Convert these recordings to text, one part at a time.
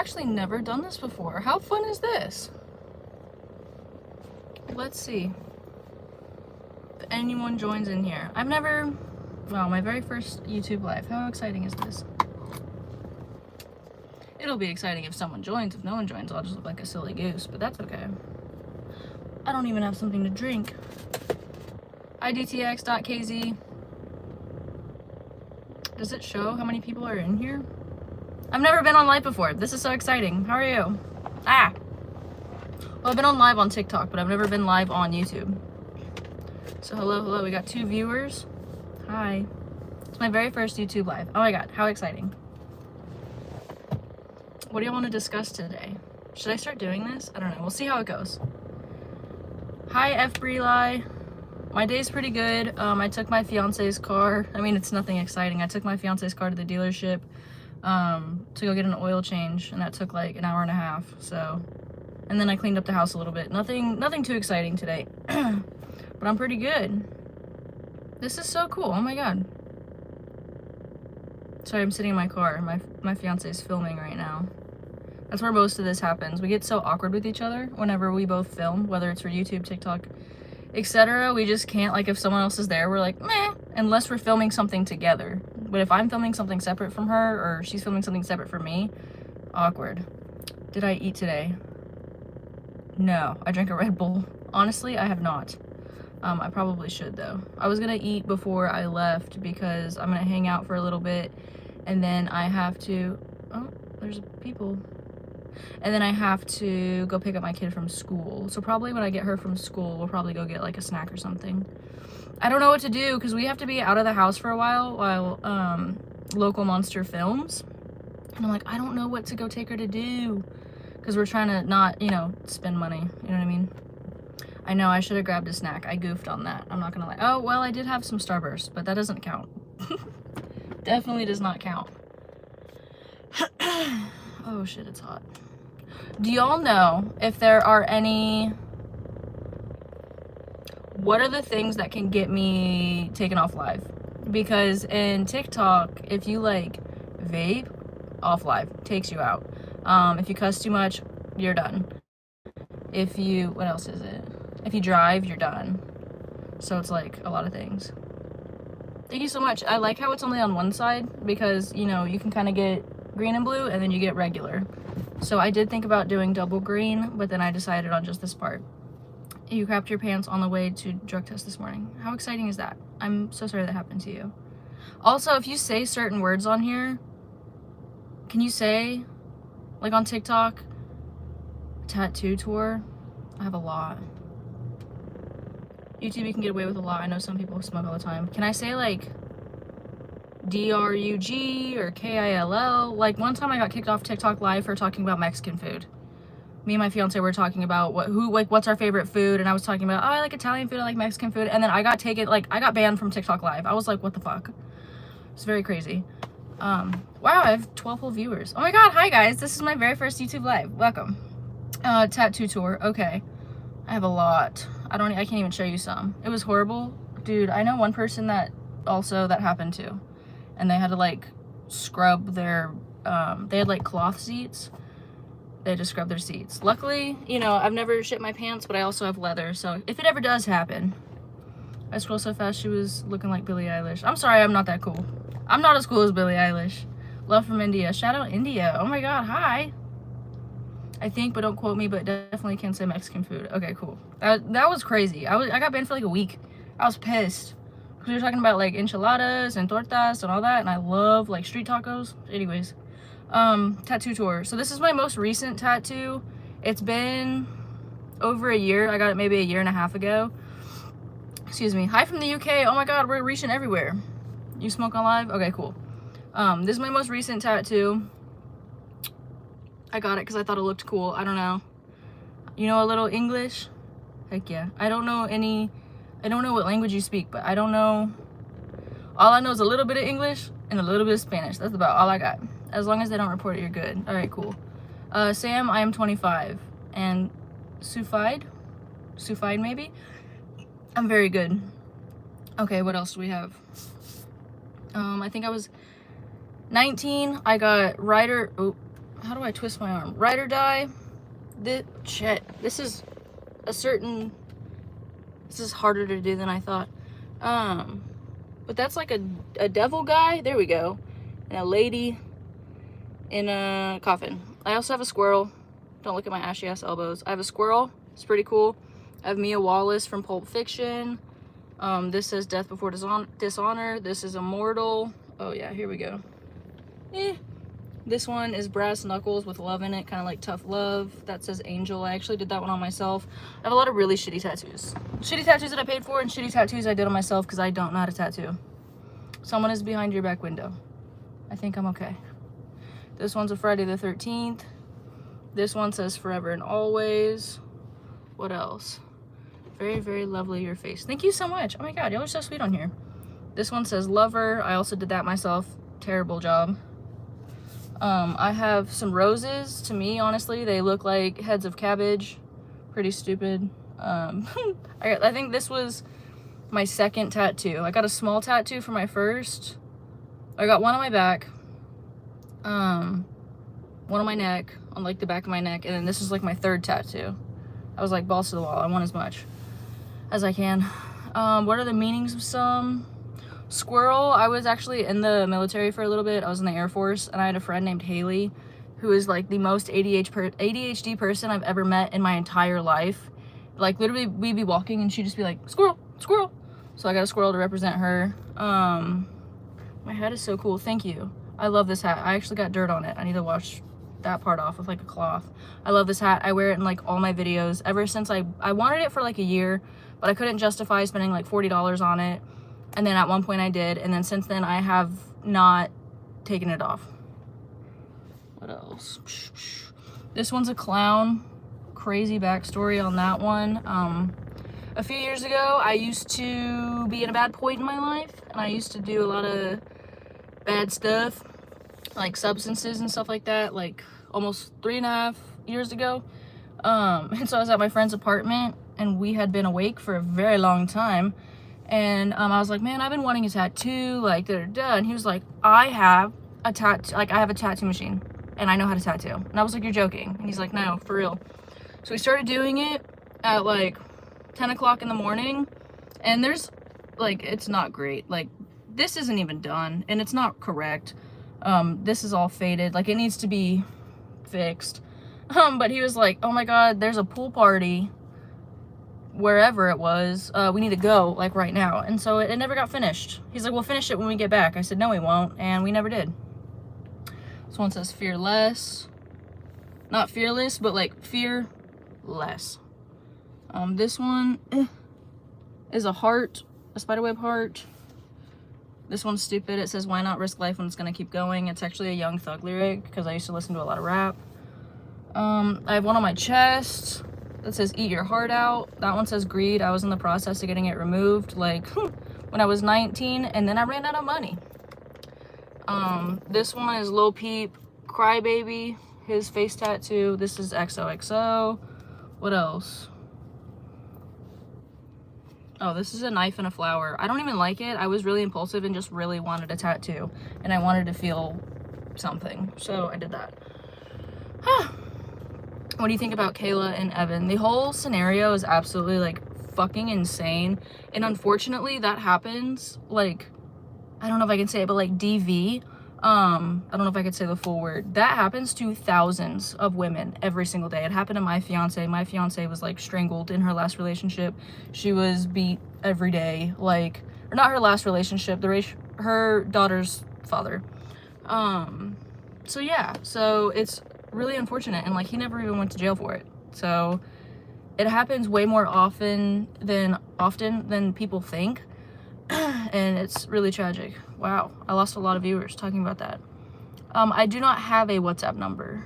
actually never done this before. How fun is this? Let's see if anyone joins in here. I've never, well, my very first YouTube live. How exciting is this? It'll be exciting if someone joins. If no one joins, I'll just look like a silly goose, but that's okay. I don't even have something to drink. idtx.kz. Does it show how many people are in here? I've never been on live before. This is so exciting. How are you? Ah! Well, I've been on live on TikTok, but I've never been live on YouTube. So hello. We got 2 viewers. Hi. It's my very first YouTube live. Oh my god, how exciting. What do you want to discuss today? Should I start doing this? I don't know. We'll see how it goes. Hi, F. Breli. My day's pretty good. I took my fiance's car. I mean, it's nothing exciting. I took my fiance's car to the dealership to go get an oil change, and that took like an hour and a half. So, and then I cleaned up the house a little bit. Nothing too exciting today, but I'm pretty good. This is so cool. Oh my god. Sorry, I'm sitting in my car. My fiance's filming right now. That's where most of this happens. We get so awkward with each other whenever we both film, whether it's for YouTube, TikTok, etc. We just can't, like, if someone else is there, we're like, meh, unless we're filming something together. But if I'm filming something separate from her, or she's filming something separate from me, awkward. Did I eat today? No, I drank a Red Bull. Honestly, I have not. I probably should, though. I was gonna eat before I left because I'm gonna hang out for a little bit, and then I have to, oh, there's people. And then I have to go pick up my kid from school. So probably when I get her from school, we'll probably go get like a snack or something. I don't know what to do because we have to be out of the house for a while Local Monster films. And I'm like, I don't know what to go take her to do because we're trying to not, you know, spend money. You know what I mean? I know I should have grabbed a snack. I goofed on that. I'm not gonna lie. Oh, well, I did have some Starburst, but that doesn't count. Definitely does not count. Oh shit, it's hot. Do y'all know if there are any, what are the things that can get me taken off live? Because in TikTok, if you like vape, off live, takes you out. If you cuss too much, you're done. If you, what else is it? If you drive, you're done. So it's like a lot of things. Thank you so much. I like how it's only on one side because, you know, you can kind of get green and blue and then you get regular. So I did think about doing double green, but then I decided on just this part. You crapped your pants on the way to drug test this morning. How exciting is that? I'm so sorry that happened to you. Also, if you say certain words on here, can you say, like on TikTok, tattoo tour? I have a lot. YouTube, you can get away with a lot. I know some people smoke all the time. Can I say like DRUG or KILL? Like one time I got kicked off TikTok live for talking about Mexican food. Me and my fiance were talking about what's our favorite food, and I was talking about, oh, I like Italian food, I like Mexican food, and then I got banned from TikTok live. I was like, what the fuck? It's very crazy. Wow, I have 12 whole viewers. Oh my god, hi guys, this is my very first YouTube live. Welcome. Tattoo tour. Okay, I have a lot. I can't even show you some. It was horrible, dude. I know one person that happened to, and they had to like scrub their they had like cloth seats. They had to scrub their seats. Luckily, you know, I've never shit my pants, but I also have leather, so if it ever does happen. I scroll so fast, she was looking like Billie Eilish. I'm sorry, I'm not that cool. I'm not as cool as Billie Eilish. Love from India. Shout out India. Oh my god, hi. I think, but don't quote me, but definitely can say Mexican food. Okay, cool. That was crazy. I got banned for like a week. I was pissed. Because we were talking about like enchiladas and tortas and all that, and I love like street tacos. Anyways. Tattoo tour. So this is my most recent tattoo. It's been over a year. I got it maybe a year and a half ago. Excuse me. Hi from the UK. Oh my god, we're reaching everywhere. You smoke on live? Okay, cool. This is my most recent tattoo. I got it because I thought it looked cool. I don't know. You know a little English? Heck yeah. I don't know what language you speak, but I don't know. All I know is a little bit of English and a little bit of Spanish. That's about all I got. As long as they don't report it, you're good. All right, cool. Sam, I am 25. And Sufaid maybe? I'm very good. Okay, what else do we have? I think I was 19. I got how do I twist my arm? Ride or die. This is this is harder to do than I thought. But that's like a devil guy. There we go. And a lady in a coffin. I also have a squirrel. Don't look at my ashy ass elbows. I have a squirrel. It's pretty cool. I have Mia Wallace from Pulp Fiction. This says Death Before Dishonor. This is Immortal. Oh yeah, here we go. This one is Brass Knuckles with love in it, kind of like Tough Love. That says Angel. I actually did that one on myself. I have a lot of really shitty tattoos. Shitty tattoos that I paid for and shitty tattoos I did on myself because I don't know how to tattoo. Someone is behind your back window. I think I'm okay. This one's a Friday the 13th. This one says Forever and Always. What else? Very, very lovely, your face. Thank you so much. Oh my god, y'all are so sweet on here. This one says Lover. I also did that myself. Terrible job. I have some roses. To me, honestly, they look like heads of cabbage. Pretty stupid. I think this was my second tattoo. I got a small tattoo for my first. I got one on my back. One on my neck, on like the back of my neck, and then this is like my third tattoo. I was like, balls to the wall. I want as much as I can. What are the meanings of some? Squirrel. I was actually in the military for a little bit. I was in the Air Force, and I had a friend named Haley, who is like the most ADHD person I've ever met in my entire life. Like literally, we'd be walking, and she'd just be like, squirrel, squirrel. So I got a squirrel to represent her. My hat is so cool. Thank you. I love this hat. I actually got dirt on it. I need to wash that part off with like a cloth. I love this hat. I wear it in like all my videos ever since I wanted it for like a year, but I couldn't justify spending like $40 on it. And then at one point I did, and then since then I have not taken it off. What else? This one's a clown. Crazy backstory on that one. A few years ago, I used to be at a bad point in my life, and I used to do a lot of bad stuff, like substances and stuff like that, like almost 3.5 years ago. And so I was at my friend's apartment, and we had been awake for a very long time. And I was like, man, I've been wanting a tattoo, like, da-da-da. And he was like, I have a tattoo machine, and I know how to tattoo. And I was like, you're joking. And he's like, no, for real. So we started doing it at like 10 o'clock in the morning, and there's like, it's not great. Like, this isn't even done, and it's not correct. This is all faded. Like, it needs to be fixed. But he was like, oh my god, there's a pool party wherever it was, we need to go like right now. And so it never got finished. He's like, we'll finish it when we get back. I said, no, we won't, and we never did. This one says fearless. Not fearless, but like fearless. This one is a heart, a spiderweb heart. This one's stupid. It says, why not risk life when it's gonna keep going? It's actually a Young Thug lyric because I used to listen to a lot of rap. I have one on my chest that says eat your heart out. That one says greed. I was in the process of getting it removed like when I was 19, and then I ran out of money. This one is Lil Peep Crybaby, his face tattoo. This is XOXO. What else? Oh, this is a knife and a flower. I don't even like it. I was really impulsive and just really wanted a tattoo, and I wanted to feel something, so I did that. What do you think about Kayla and Evan? The whole scenario is absolutely like fucking insane, and unfortunately that happens like, I don't know if I can say it, but like DV, I don't know if I could say the full word. That happens to thousands of women every single day. It happened to my fiance. My fiance was like strangled in her last relationship. She was beat every day, like, or not her last relationship, her daughter's father. So yeah, so it's really unfortunate, and like he never even went to jail for it. So it happens way more often than people think. And it's really tragic. Wow, I lost a lot of viewers talking about that. I do not have a WhatsApp number.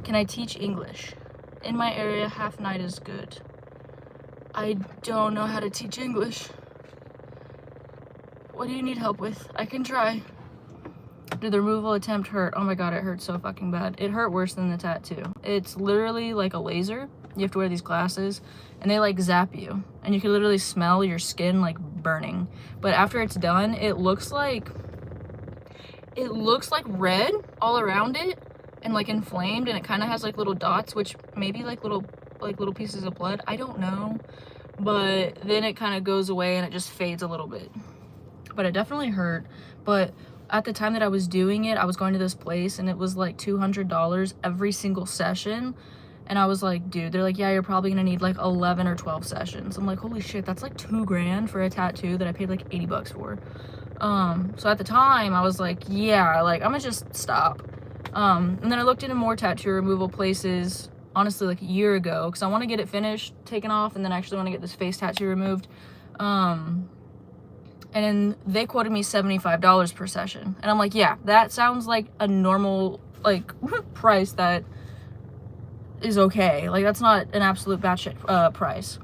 Can I teach English? In my area, half night is good. I don't know how to teach English. What do you need help with? I can try. Did the removal attempt hurt? Oh my god, it hurt so fucking bad. It hurt worse than the tattoo. It's literally like a laser. You have to wear these glasses, and they like zap you, and you can literally smell your skin like burning. But after it's done, it looks like red all around it, and like inflamed, and it kind of has like little dots, which maybe like little pieces of blood, I don't know, but then it kind of goes away and it just fades a little bit. But it definitely hurt. But at the time that I was doing it, I was going to this place and it was like $200 every single session. And I was like, dude, they're like, yeah, you're probably gonna need like 11 or 12 sessions. I'm like, holy shit, that's like $2,000 for a tattoo that I paid like 80 bucks for. So at the time I was like, yeah, like I'm gonna just stop. And then I looked into more tattoo removal places, honestly, like a year ago, because I want to get it finished, taken off, and then actually want to get this face tattoo removed. And they quoted me $75 per session. And I'm like, yeah, that sounds like a normal, like, price that is okay. Like, that's not an absolute batshit price.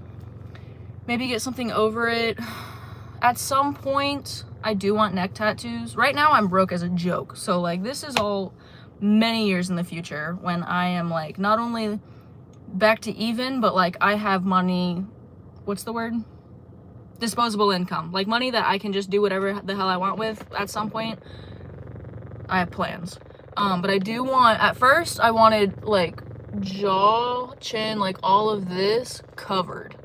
Maybe get something over it. At some point, I do want neck tattoos. Right now, I'm broke as a joke. So, like, this is all many years in the future when I am, like, not only back to even, but, like, I have money, what's the word? Disposable income, like money that I can just do whatever the hell I want with. At some point I have plans, but I do want, at first I wanted like jaw, chin, like all of this covered,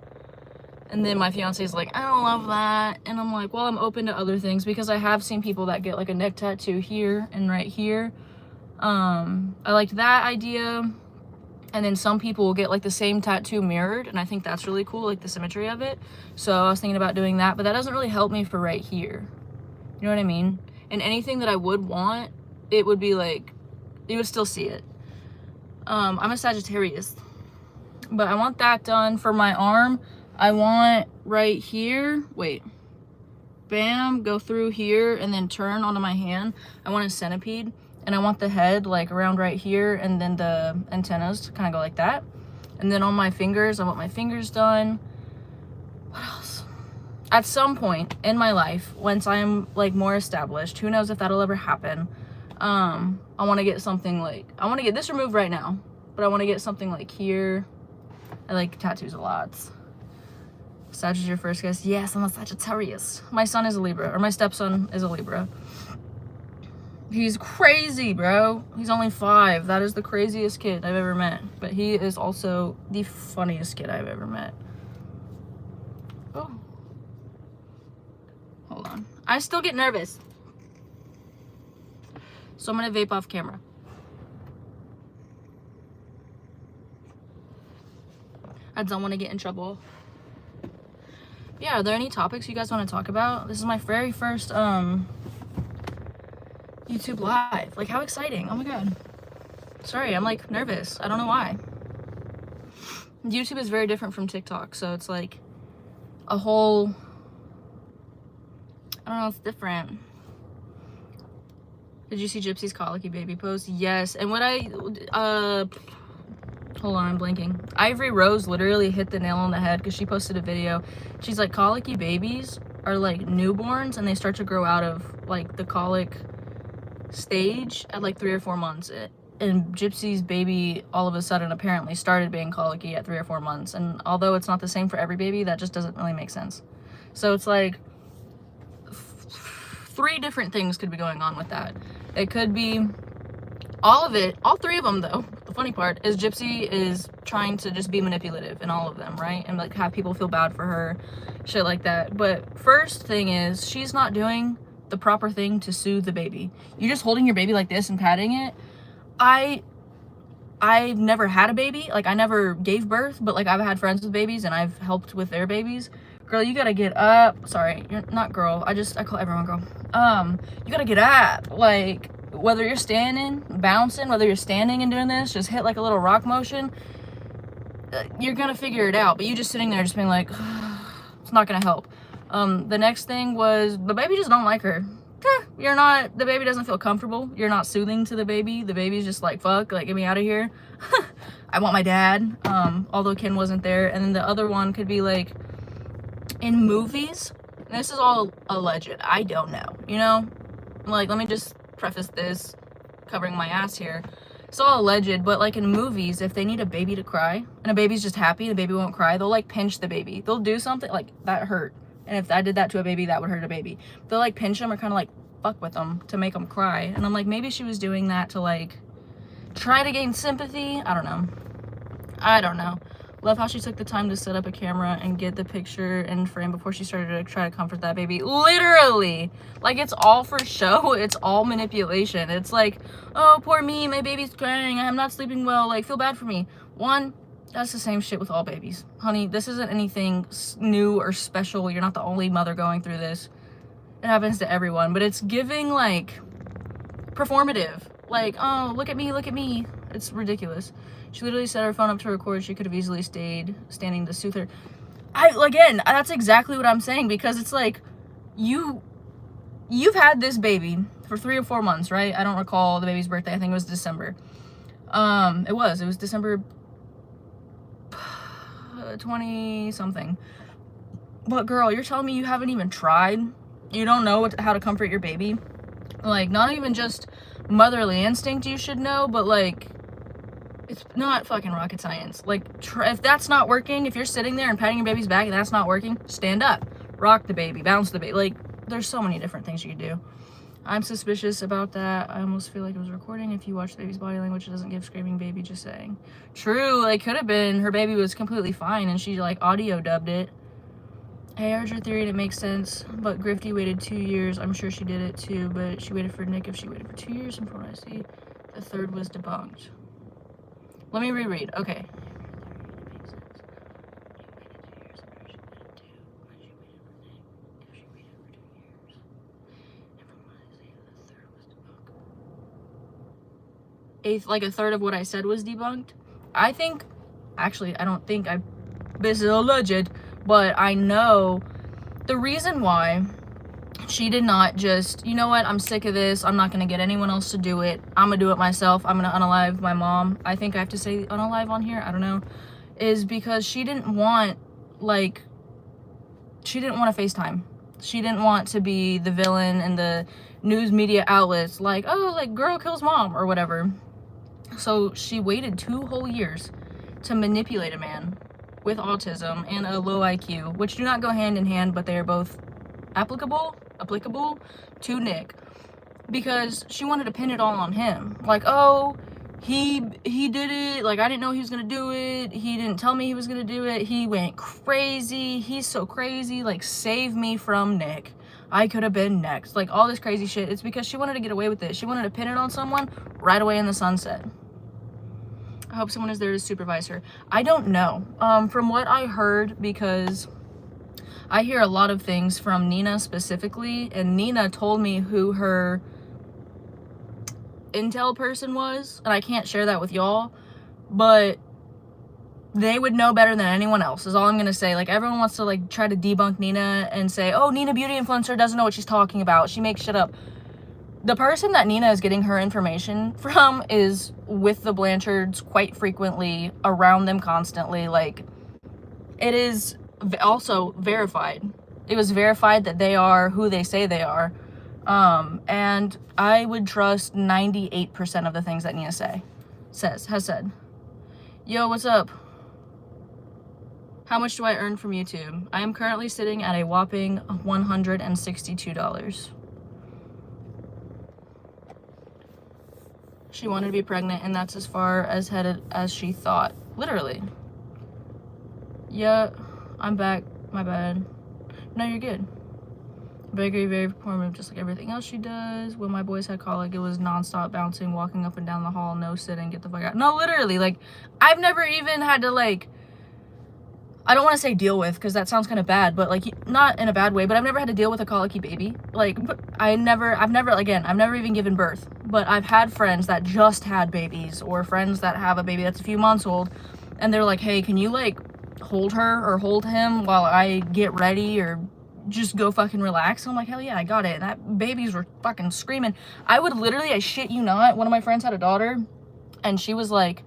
and then my fiance is like, I don't love that, and I'm like, well, I'm open to other things, because I have seen people that get like a neck tattoo here and right here. I liked that idea. And then some people will get like the same tattoo mirrored, and I think that's really cool, like the symmetry of it. So I was thinking about doing that, but that doesn't really help me for right here. You know what I mean? And anything that I would want, it would be like, you would still see it. I'm a Sagittarius, but I want that done. For my arm, I want right here, wait, bam, go through here and then turn onto my hand. I want a centipede. And I want the head like around right here, and then the antennas to kind of go like that. And then on my fingers, I want my fingers done. What else? At some point in my life, once I'm like more established, who knows if that'll ever happen, I want to get something like, I want to get this removed right now, but I want to get something like here. I like tattoos a lot. Sag is your first guess. Yes, I'm a Sagittarius. My son is a Libra, or my stepson is a Libra. He's crazy, bro. He's only 5. That is the craziest kid I've ever met. But he is also the funniest kid I've ever met. Oh. Hold on. I still get nervous. So I'm gonna vape off camera. I don't want to get in trouble. Yeah, are there any topics you guys want to talk about? This is my very first, YouTube live. Like, how exciting. Oh my god. Sorry, I'm like nervous. I don't know why. YouTube is very different from TikTok, so it's like a whole, I don't know, it's different. Did you see Gypsy's colicky baby post? Yes. And what I hold on, I'm blanking. Ivory Rose literally hit the nail on the head, because she posted a video. She's like, colicky babies are like newborns, and they start to grow out of like the colic stage at like 3 or 4 months. And Gypsy's baby all of a sudden apparently started being colicky at 3 or 4 months. And although it's not the same for every baby, that just doesn't really make sense. So it's like 3 different things could be going on with that. It could be all of it, all 3 of them though. The funny part is Gypsy is trying to just be manipulative in all of them, right? And like have people feel bad for her, shit like that. But first thing is, she's not doing the proper thing to soothe the baby. You're just holding your baby like this and patting it. I've never had a baby, like I never gave birth, but like I've had friends with babies and I've helped with their babies. Girl, you gotta get up. Sorry, you're not girl. I call everyone girl. You gotta get up. Like, whether you're standing, bouncing, whether you're standing and doing this, just hit like a little rock motion. You're gonna figure it out. But you just sitting there just being like, it's not gonna help. The next thing was, the baby just don't like her. You're not, the baby doesn't feel comfortable. You're not soothing to the baby. The baby's just like, fuck, like, get me out of here. I want my dad, although Ken wasn't there. And then the other one could be like, in movies, and this is all alleged, I don't know, you know? Like, let me just preface this, covering my ass here. It's all alleged, but like in movies, if they need a baby to cry, and a baby's just happy, the baby won't cry, they'll like pinch the baby. They'll do something, like, that hurt. And if I did that to a baby, that would hurt a baby. They'll like pinch them or kind of like fuck with them to make them cry. And I'm like, maybe she was doing that to like try to gain sympathy. I don't know. Love how she took the time to set up a camera and get the picture in frame before she started to try to comfort that baby. Literally. Like, it's all for show. It's all manipulation. It's like, oh, poor me, my baby's crying, I'm not sleeping well, like, feel bad for me. One, that's the same shit with all babies. Honey, this isn't anything new or special. You're not the only mother going through this. It happens to everyone, but it's giving, like, performative. Like, oh, look at me, look at me. It's ridiculous. She literally set her phone up to record. She could have easily stayed standing to soothe her. Again, that's exactly what I'm saying, because it's like, you've had this baby for 3 or 4 months, right? I don't recall the baby's birthday. I think it was December. It was December 20 something. But girl, you're telling me you haven't even tried? You don't know how to comfort your baby? Like, not even just motherly instinct you should know, but like, it's not fucking rocket science. Like, if that's not working, if you're sitting there and patting your baby's back and that's not working, stand up, rock the baby, bounce the baby. Like, there's so many different things you can do. I'm suspicious about that. I almost feel like it was recording. If you watch the baby's body language, it doesn't give screaming baby, just saying. True, like, could have been her baby was completely fine and she, like, audio dubbed it. Hey, I heard your theory and it makes sense, but Grifty waited 2 years. I'm sure she did it too, but she waited for Nick. If she waited for 2 years, from what I see, the third was debunked. Let me reread. Okay. Like a third of what I said was debunked. I think, actually, I don't think this is alleged, but I know the reason why she did not just, you know what, I'm sick of this, I'm not going to get anyone else to do it, I'm going to do it myself, I'm going to unalive my mom. I think I have to say unalive on here, I don't know. Is because she didn't want, like, she didn't want to FaceTime. She didn't want to be the villain in the news media outlets, like, oh, like, girl kills mom, or whatever. So she waited 2 whole years to manipulate a man with autism and a low IQ, which do not go hand in hand, but they are both applicable to Nick, because she wanted to pin it all on him. Like, oh, he did it, like, I didn't know he was gonna do it, he didn't tell me he was gonna do it, he went crazy, he's so crazy, like, save me from Nick, I could have been next, like, all this crazy shit. It's because she wanted to get away with it. She wanted to pin it on someone right away in the sunset. I hope someone is there to supervise her. I don't know. From what I heard, because I hear a lot of things from Nina specifically, and Nina told me who her intel person was, and I can't share that with y'all, but they would know better than anyone else, is all I'm gonna say. Like, everyone wants to, like, try to debunk Nina and say, oh, Nina beauty influencer doesn't know what she's talking about, she makes shit up. The person that Nina is getting her information from is with the Blanchards quite frequently, around them constantly. Like, it is also verified. It was verified that they are who they say they are. And I would trust 98% of the things that Nina has said. Yo, what's up? How much do I earn from YouTube? I am currently sitting at a whopping $162. She wanted to be pregnant, and that's as far as headed as she thought. Literally. Yeah, I'm back. My bad. No, you're good. Very, very performative, just like everything else she does. When my boys had colic, it was non-stop bouncing, walking up and down the hall, no sitting, get the fuck out. No, literally, like, I've never even had to, like, I don't want to say deal with, because that sounds kind of bad, but, like, not in a bad way, but I've never had to deal with a colicky baby. Like, I've never even given birth, but I've had friends that just had babies, or friends that have a baby that's a few months old, and they're like, hey, can you, like, hold her or hold him while I get ready, or just go fucking relax? I'm like, hell yeah, I got it. And that babies were fucking screaming. I would literally, I shit you not, one of my friends had a daughter, and she was, like,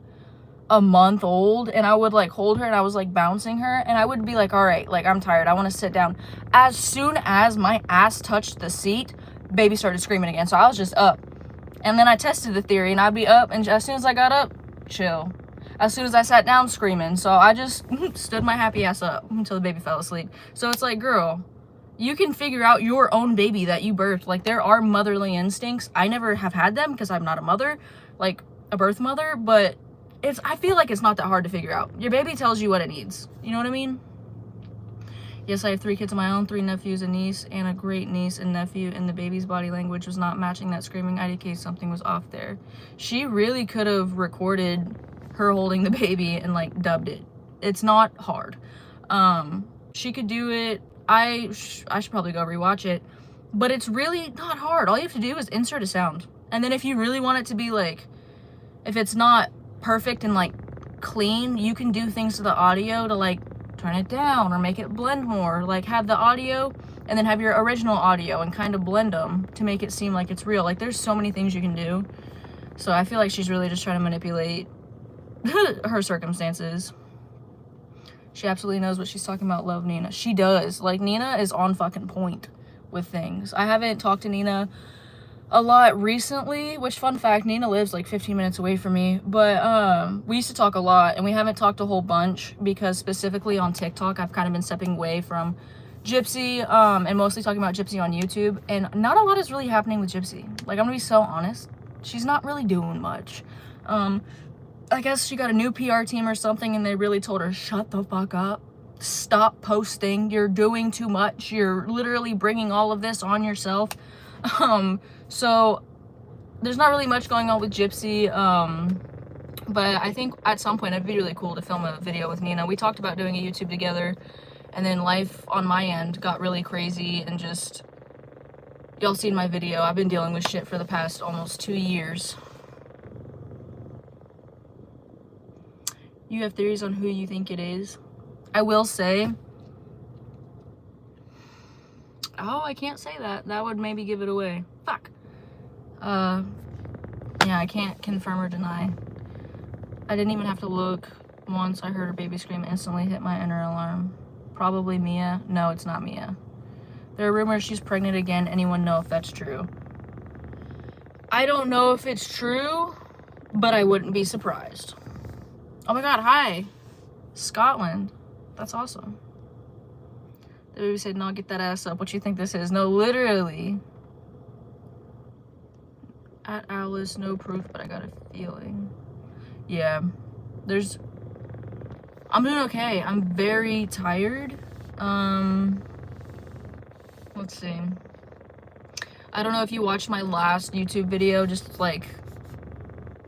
a month old, and I would, like, hold her, and I was, like, bouncing her, and I would be like, all right, like, I'm tired, I want to sit down. As soon as my ass touched the seat, baby started screaming again, so I was just up. And then I tested the theory, and I'd be up, and as soon as I got up, chill. As soon as I sat down, screaming. So I just stood my happy ass up until the baby fell asleep. So it's like, girl, you can figure out your own baby that you birthed. Like, there are motherly instincts. I never have had them because I'm not a mother. Like, a birth mother, but I feel like it's not that hard to figure out. Your baby tells you what it needs. You know what I mean? Yes, I have 3 kids of my own, 3 nephews and niece, and a great niece and nephew, and the baby's body language was not matching that screaming IDK. Something was off there. She really could have recorded her holding the baby and like dubbed it. It's not hard. She could do it. I should probably go rewatch it, but it's really not hard. All you have to do is insert a sound. And then if you really want it to be like, if it's not perfect and like clean, you can do things to the audio to like turn it down or make it blend more. Like have the audio and then have your original audio and kind of blend them to make it seem like it's real. Like there's so many things you can do. So I feel like she's really just trying to manipulate her circumstances. She absolutely knows what she's talking about. Love Nina. She does. Like Nina is on fucking point with things. I haven't talked to Nina a lot recently, which fun fact, Nina lives like 15 minutes away from me, but we used to talk a lot, and we haven't talked a whole bunch because specifically on TikTok I've kind of been stepping away from Gypsy and mostly talking about Gypsy on YouTube, and not a lot is really happening with Gypsy. Like, I'm gonna be so honest, she's not really doing much. I guess she got a new PR team or something, and they really told her, shut the fuck up, stop posting, you're doing too much, you're literally bringing all of this on yourself. So there's not really much going on with Gypsy, but I think at some point it'd be really cool to film a video with Nina. We talked about doing a YouTube together, and then life on my end got really crazy, and just, y'all seen my video, I've been dealing with shit for the past almost 2 years. You have theories on who you think it is? I will say, oh, I can't say that. That would maybe give it away. Fuck. Yeah, I can't confirm or deny. I didn't even have to look. Once I heard her baby scream, instantly hit my inner alarm. Probably Mia. No, it's not Mia. There are rumors she's pregnant again. Anyone know if that's true? I don't know if it's true, but I wouldn't be surprised. Oh my god, hi. Scotland. That's awesome. The baby said, no, get that ass up. What you think this is? No, literally. At Alice, no proof, but I got a feeling. Yeah. I'm doing okay. I'm very tired. Let's see. I don't know if you watched my last YouTube video, just like,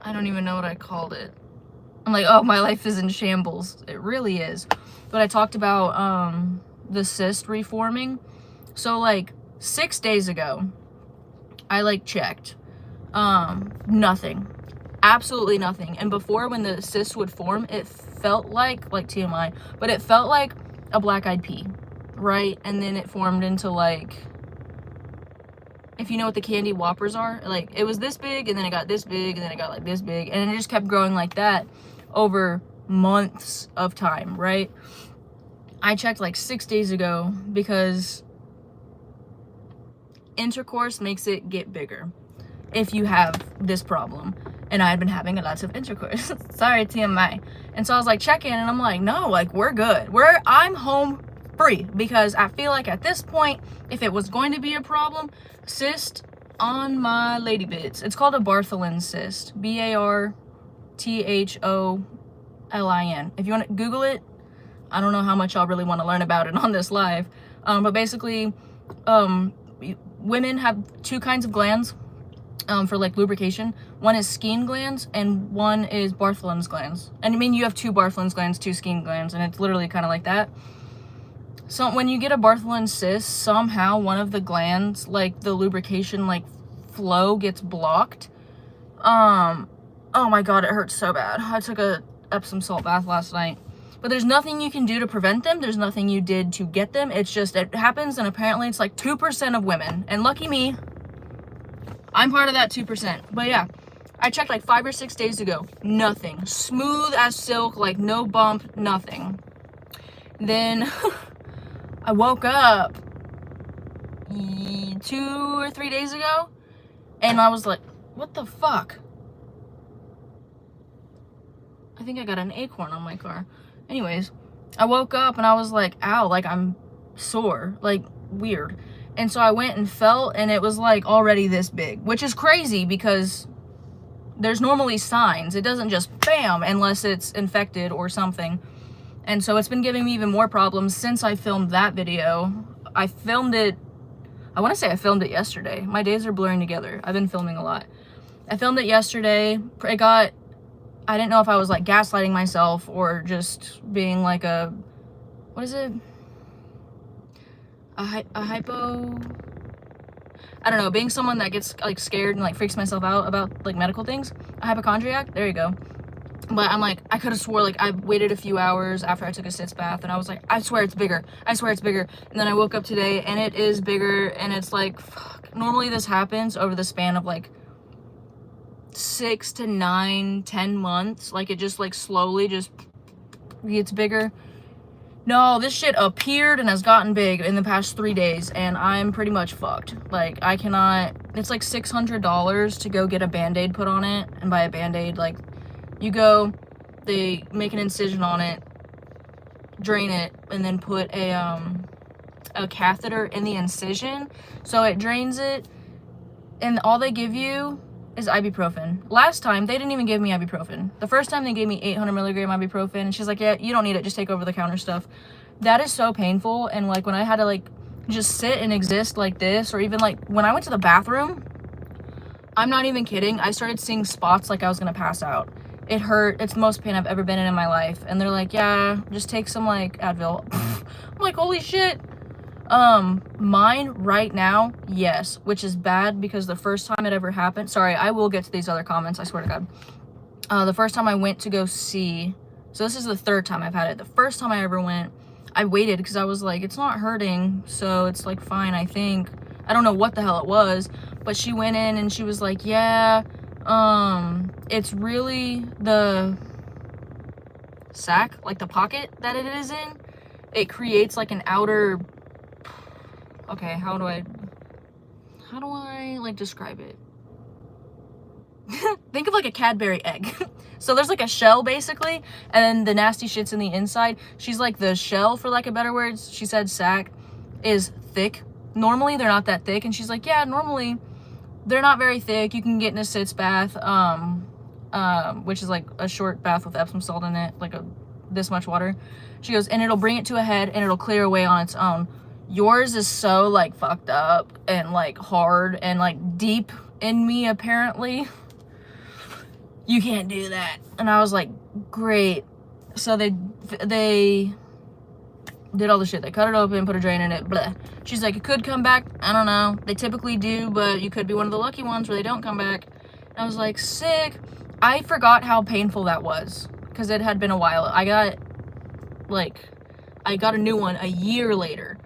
I don't even know what I called it. I'm like, oh, my life is in shambles. It really is. But I talked about, the cyst reforming. So like 6 days ago, I like checked. Nothing. Absolutely nothing. And before, when the cyst would form, it felt like TMI, but it felt like a black-eyed pea, right? And then it formed into like, if you know what the candy whoppers are, like it was this big, and then it got this big, and then it got like this big, and it just kept growing like that over months of time, right? I checked like 6 days ago because intercourse makes it get bigger if you have this problem, and I had been having lots of intercourse. Sorry, TMI. And so I was like checking, and I'm like, no, like we're good. I'm home free, because I feel like at this point, if it was going to be a problem, cyst on my lady bits. It's called a Bartholin cyst. Bartholin. If you want to Google it, I don't know how much y'all really want to learn about it on this live, but basically, women have 2 kinds of glands for like lubrication. One is Skene glands, and one is Bartholin's glands. And I mean, you have 2 Bartholin's glands, 2 Skene glands, and it's literally kind of like that. So when you get a Bartholin cyst, somehow one of the glands, like the lubrication like flow, gets blocked. Oh my god, it hurts so bad. I took a Epsom salt bath last night. But there's nothing you can do to prevent them. There's nothing you did to get them. It's just, it happens, and apparently it's like 2% of women. And lucky me, I'm part of that 2%. But yeah, I checked like 5 or 6 days ago. Nothing. Smooth as silk, like no bump, nothing. Then I woke up 2 or 3 days ago, and I was like, what the fuck? I think I got an acorn on my car. Anyways, I woke up and I was like, ow, like I'm sore, like weird. And so I went and felt, and it was like already this big, which is crazy because there's normally signs. It doesn't just bam unless it's infected or something. And so it's been giving me even more problems since I filmed that video. I filmed it, I want to say I filmed it yesterday. My days are blurring together. I've been filming a lot. I filmed it yesterday. I didn't know if I was like gaslighting myself or just being like a, what is it? A hypo, I don't know, being someone that gets like scared and like freaks myself out about like medical things. A hypochondriac, there you go. But I'm like, I could have swore like I waited a few hours after I took a Cyst bath and I was like, I swear it's bigger. I swear it's bigger. And then I woke up today and it is bigger, and it's like, fuck. Normally this happens over the span of like 6 to 9, 10 months. Like it just like slowly just gets bigger. No, this shit appeared and has gotten big in the past 3 days, and I'm pretty much fucked. Like, I cannot, it's like $600 to go get a Band-Aid put on it, and by a Band-Aid, like, you go, they make an incision on it, drain it, and then put a catheter in the incision, so it drains it, and all they give you is ibuprofen. Last time, they didn't even give me ibuprofen. The first time, they gave me 800 milligram ibuprofen, and she's like, yeah, you don't need it, just take over-the-counter stuff. That is so painful, and like, when I had to like, just sit and exist like this, or even like, when I went to the bathroom, I'm not even kidding, I started seeing spots like I was gonna pass out. It hurt, it's the most pain I've ever been in my life, and they're like, yeah, just take some like Advil. I'm like, holy shit. Mine right now, yes, which is bad because the first time it ever happened, sorry, I will get to these other comments, I swear to God. The first time I went to go see, so this is the third time I've had it. The first time I ever went, I waited because I was like, it's not hurting, so it's like fine, I think. I don't know what the hell it was, but she went in and she was like, yeah, it's really the sac, like the pocket that it is in. It creates like an outer, okay, how do I like describe it? Think of like a Cadbury egg. So there's like a shell basically, and then the nasty shit's in the inside. She's like, the shell, for lack of better words, she said sac is thick. Normally they're not that thick, and she's like, yeah, normally they're not very thick. You can get in a Cyst bath, which is like a short bath with Epsom salt in it, like this much water. She goes, and it'll bring it to a head and it'll clear away on its own. Yours is so like fucked up and like hard and like deep in me, apparently. You can't do that. And I was like, great. So they did all the shit. They cut it open, put a drain in it, blah. She's like, it could come back. I don't know. They typically do, but you could be one of the lucky ones where they don't come back. And I was like, sick. I forgot how painful that was because it had been a while. I got a new one a year later.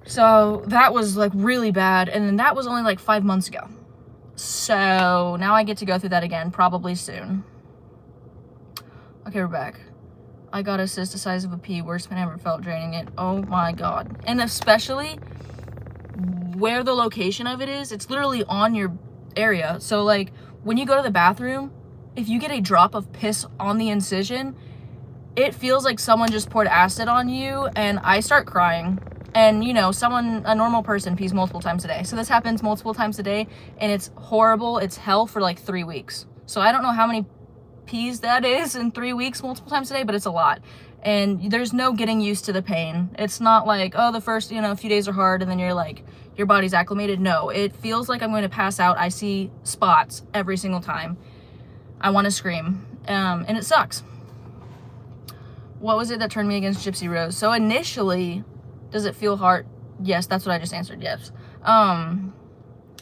So that was like really bad, and then that was only like 5 months ago. So now I get to go through that again, probably soon. Okay, we're back. I got a cyst the size of a pea, worst pain I ever felt draining it. Oh my god. And especially where the location of it is, it's literally on your area. So like when you go to the bathroom, if you get a drop of piss on the incision, it feels like someone just poured acid on you, and I start crying. And, you know, a normal person pees multiple times a day. So this happens multiple times a day, and it's horrible. It's hell for like 3 weeks. So I don't know how many pees that is in 3 weeks multiple times a day, but it's a lot. And there's no getting used to the pain. It's not like, oh, the first, a few days are hard, and then you're like, your body's acclimated. No, it feels like I'm going to pass out. I see spots every single time. I want to scream. And it sucks. What was it that turned me against Gypsy Rose? So initially, does it feel hard? Yes, that's what I just answered, yes.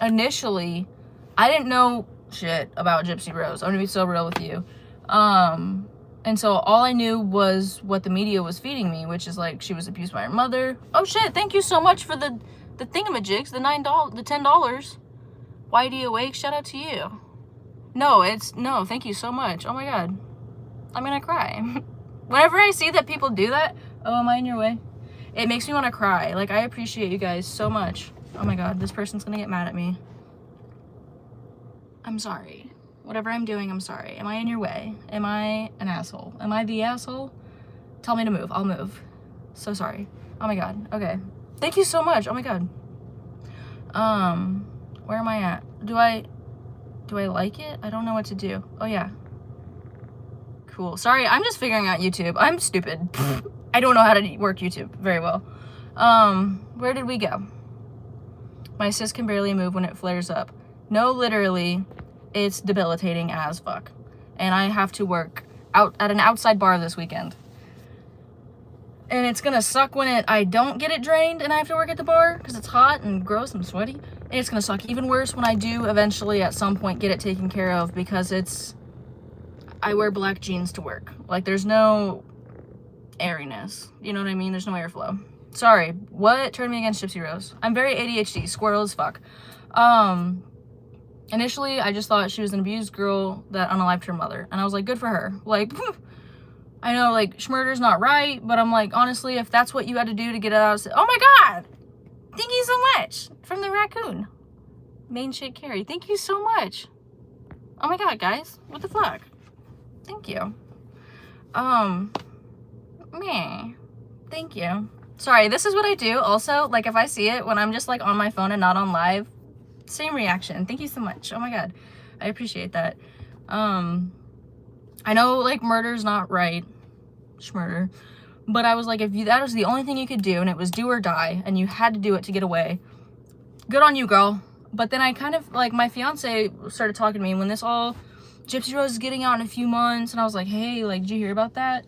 Initially, I didn't know shit about Gypsy Rose. I'm gonna be so real with you. And so all I knew was what the media was feeding me, which is like, she was abused by her mother. Oh shit, thank you so much for the thingamajigs, the $10. YD Awake, shout out to you. No, thank you so much. Oh my god. I'm gonna cry. Whenever I see that people do that, oh, am I in your way? It makes me want to cry. Like, I appreciate you guys so much. Oh my god, this person's gonna get mad at me. I'm sorry. Whatever I'm doing, I'm sorry. Am I in your way? Am I an asshole? Am I the asshole? Tell me to move. I'll move. So sorry. Oh my god. Okay. Thank you so much. Oh my god. Where am I at? Do I like it? I don't know what to do. Oh yeah. Cool. Sorry, I'm just figuring out YouTube. I'm stupid. I don't know how to work YouTube very well. Where did we go? My cyst can barely move when it flares up. No, literally, it's debilitating as fuck. And I have to work out at an outside bar this weekend. And it's gonna suck when I don't get it drained and I have to work at the bar because it's hot and gross and sweaty. And it's gonna suck even worse when I do eventually at some point get it taken care of, because I wear black jeans to work. Like, there's no airiness. You know what I mean? There's no airflow. Sorry, what turned me against Gypsy Rose? I'm very ADHD, squirrel as fuck. Initially, I just thought she was an abused girl that unalived her mother. And I was like, good for her. Like, I know, like, schmurder's not right, but I'm like, honestly, if that's what you had to do to get it out of... Oh my god! Thank you so much! From the raccoon. Main shit Carrie. Thank you so much. Oh my god, guys. What the fuck? Thank you. Meh. Thank you. Sorry, this is what I do. Also, like, if I see it when I'm just, like, on my phone and not on live, same reaction. Thank you so much. Oh my god. I appreciate that. I know, like, murder's not right. Schmurder. But I was like, if that was the only thing you could do, and it was do or die, and you had to do it to get away, good on you, girl. But then I kind of, like, my fiance started talking to me when this all... Gypsy Rose is getting out in a few months, and I was like, hey, like, did you hear about that?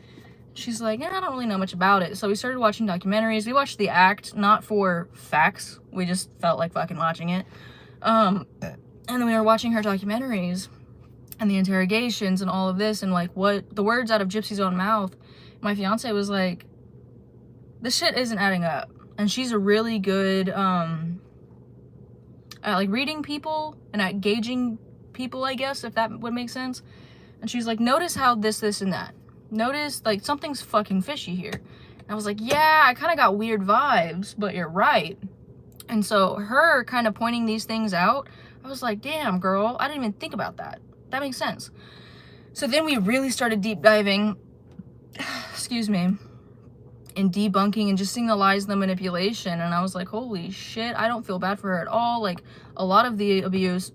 She's like, yeah, I don't really know much about it. So we started watching documentaries. We watched The Act, not for facts. We just felt like fucking watching it. And then we were watching her documentaries and the interrogations and all of this, and like what the words out of Gypsy's own mouth. My fiance was like, this shit isn't adding up. And she's a really good at like reading people and at gauging people, I guess, if that would make sense. And she's like, notice how this and that. Notice, like, something's fucking fishy here. And I was like, yeah, I kind of got weird vibes, but you're right. And so her kind of pointing these things out, I was like, damn, girl, I didn't even think about that. That makes sense. So then we really started deep diving, excuse me, and debunking and just seeing the lies and the manipulation. And I was like, holy shit, I don't feel bad for her at all. Like, a lot of the abuse,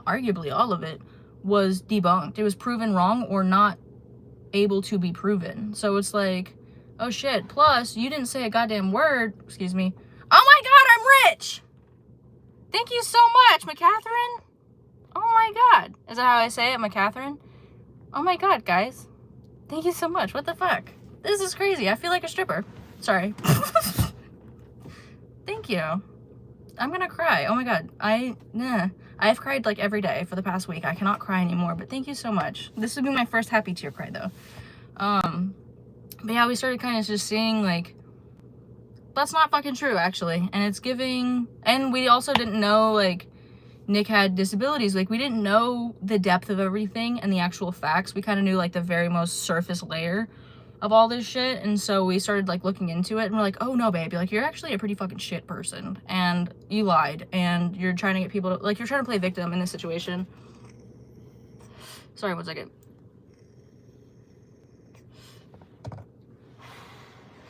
arguably all of it, was debunked. It was proven wrong or not able to be proven. So it's like, oh shit. Plus, you didn't say a goddamn word. Excuse me. Oh my god, I'm rich! Thank you so much, McCatherine. Oh my god. Is that how I say it, McCatherine? Oh my god, guys. Thank you so much. What the fuck? This is crazy. I feel like a stripper. Sorry. Thank you. I'm gonna cry. Oh my god. I've cried like every day for the past week. I cannot cry anymore, but thank you so much. This would be my first happy tear cry though. But yeah, we started kind of just seeing like, that's not fucking true actually. And it's giving, and we also didn't know like Nick had disabilities. Like, we didn't know the depth of everything and the actual facts. We kind of knew like the very most surface layer of all this shit. And so we started like looking into it and we're like, oh no, babe, like, you're actually a pretty fucking shit person and you lied and you're trying to get people to, like, you're trying to play victim in this situation. Sorry, one second.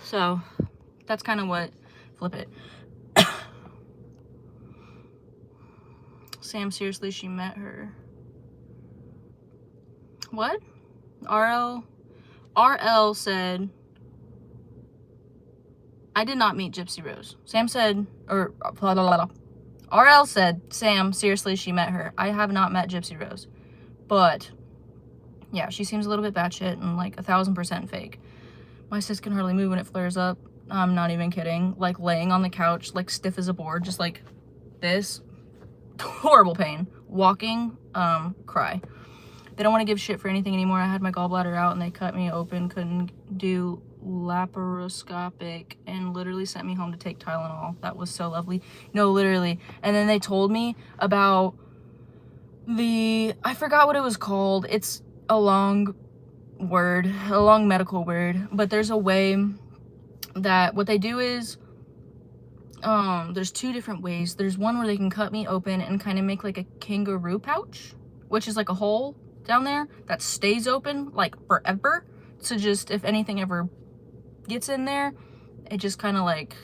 So that's kind of what, flip it. Sam, seriously, she met her. What? RL said, I did not meet Gypsy Rose. Sam said, or blah, blah, blah. RL said, Sam, seriously, she met her. I have not met Gypsy Rose. But, yeah, she seems a little bit batshit and like 1000% fake. My sis can hardly move when it flares up. I'm not even kidding. Like, laying on the couch, like, stiff as a board, just like this. Horrible pain. Walking, cry. They don't want to give shit for anything anymore. I had my gallbladder out and they cut me open, couldn't do laparoscopic, and literally sent me home to take Tylenol. That was so lovely. No, literally. And then they told me about I forgot what it was called. It's a long word, a long medical word, but there's a way that what they do is, there's two different ways. There's one where they can cut me open and kind of make like a kangaroo pouch, which is like a hole down there that stays open like forever. So just if anything ever gets in there, it just kind of like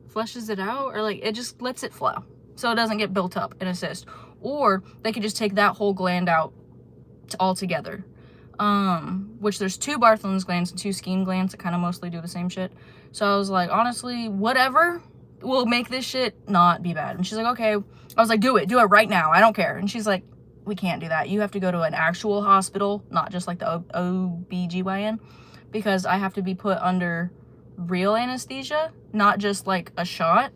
flushes it out, or like it just lets it flow so it doesn't get built up in a cyst. or they could just take that whole gland out altogether. Which there's 2 Bartholin's glands and 2 Skene glands that kind of mostly do the same shit. So I was like, honestly, whatever will make this shit not be bad. And she's like, okay. I was like, do it right now, I don't care. And she's like, we can't do that, you have to go to an actual hospital, not just like the OBGYN, because I have to be put under real anesthesia, not just like a shot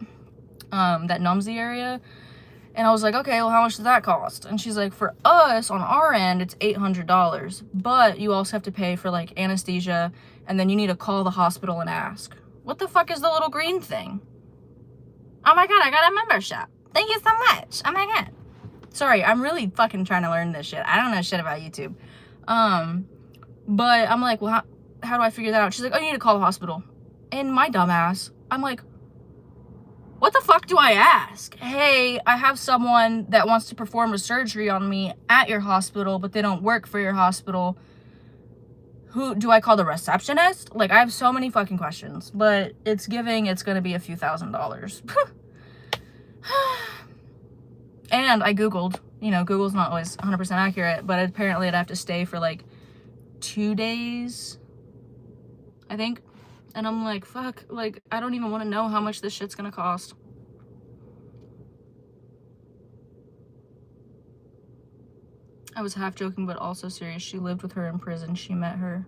that numbs the area. And I was like, okay, well, how much does that cost? And she's like, for us, on our end, it's $800. But you also have to pay for, like, anesthesia. And then you need to call the hospital and ask. What the fuck is the little green thing? Oh, my God, I got a membership. Thank you so much. Oh, my God. Sorry, I'm really fucking trying to learn this shit. I don't know shit about YouTube. But I'm like, well, how do I figure that out? She's like, oh, you need to call the hospital. And my dumbass, I'm like, what the fuck do I ask? Hey, I have someone that wants to perform a surgery on me at your hospital, but they don't work for your hospital. Who do I call, the receptionist? Like, I have so many fucking questions, but it's gonna be a few $1,000s. And I Googled, you know, Google's not always 100% accurate, but apparently I'd have to stay for like 2 days, I think. And I'm like, fuck, like, I don't even want to know how much this shit's gonna cost. I was half joking, but also serious. She lived with her in prison. She met her.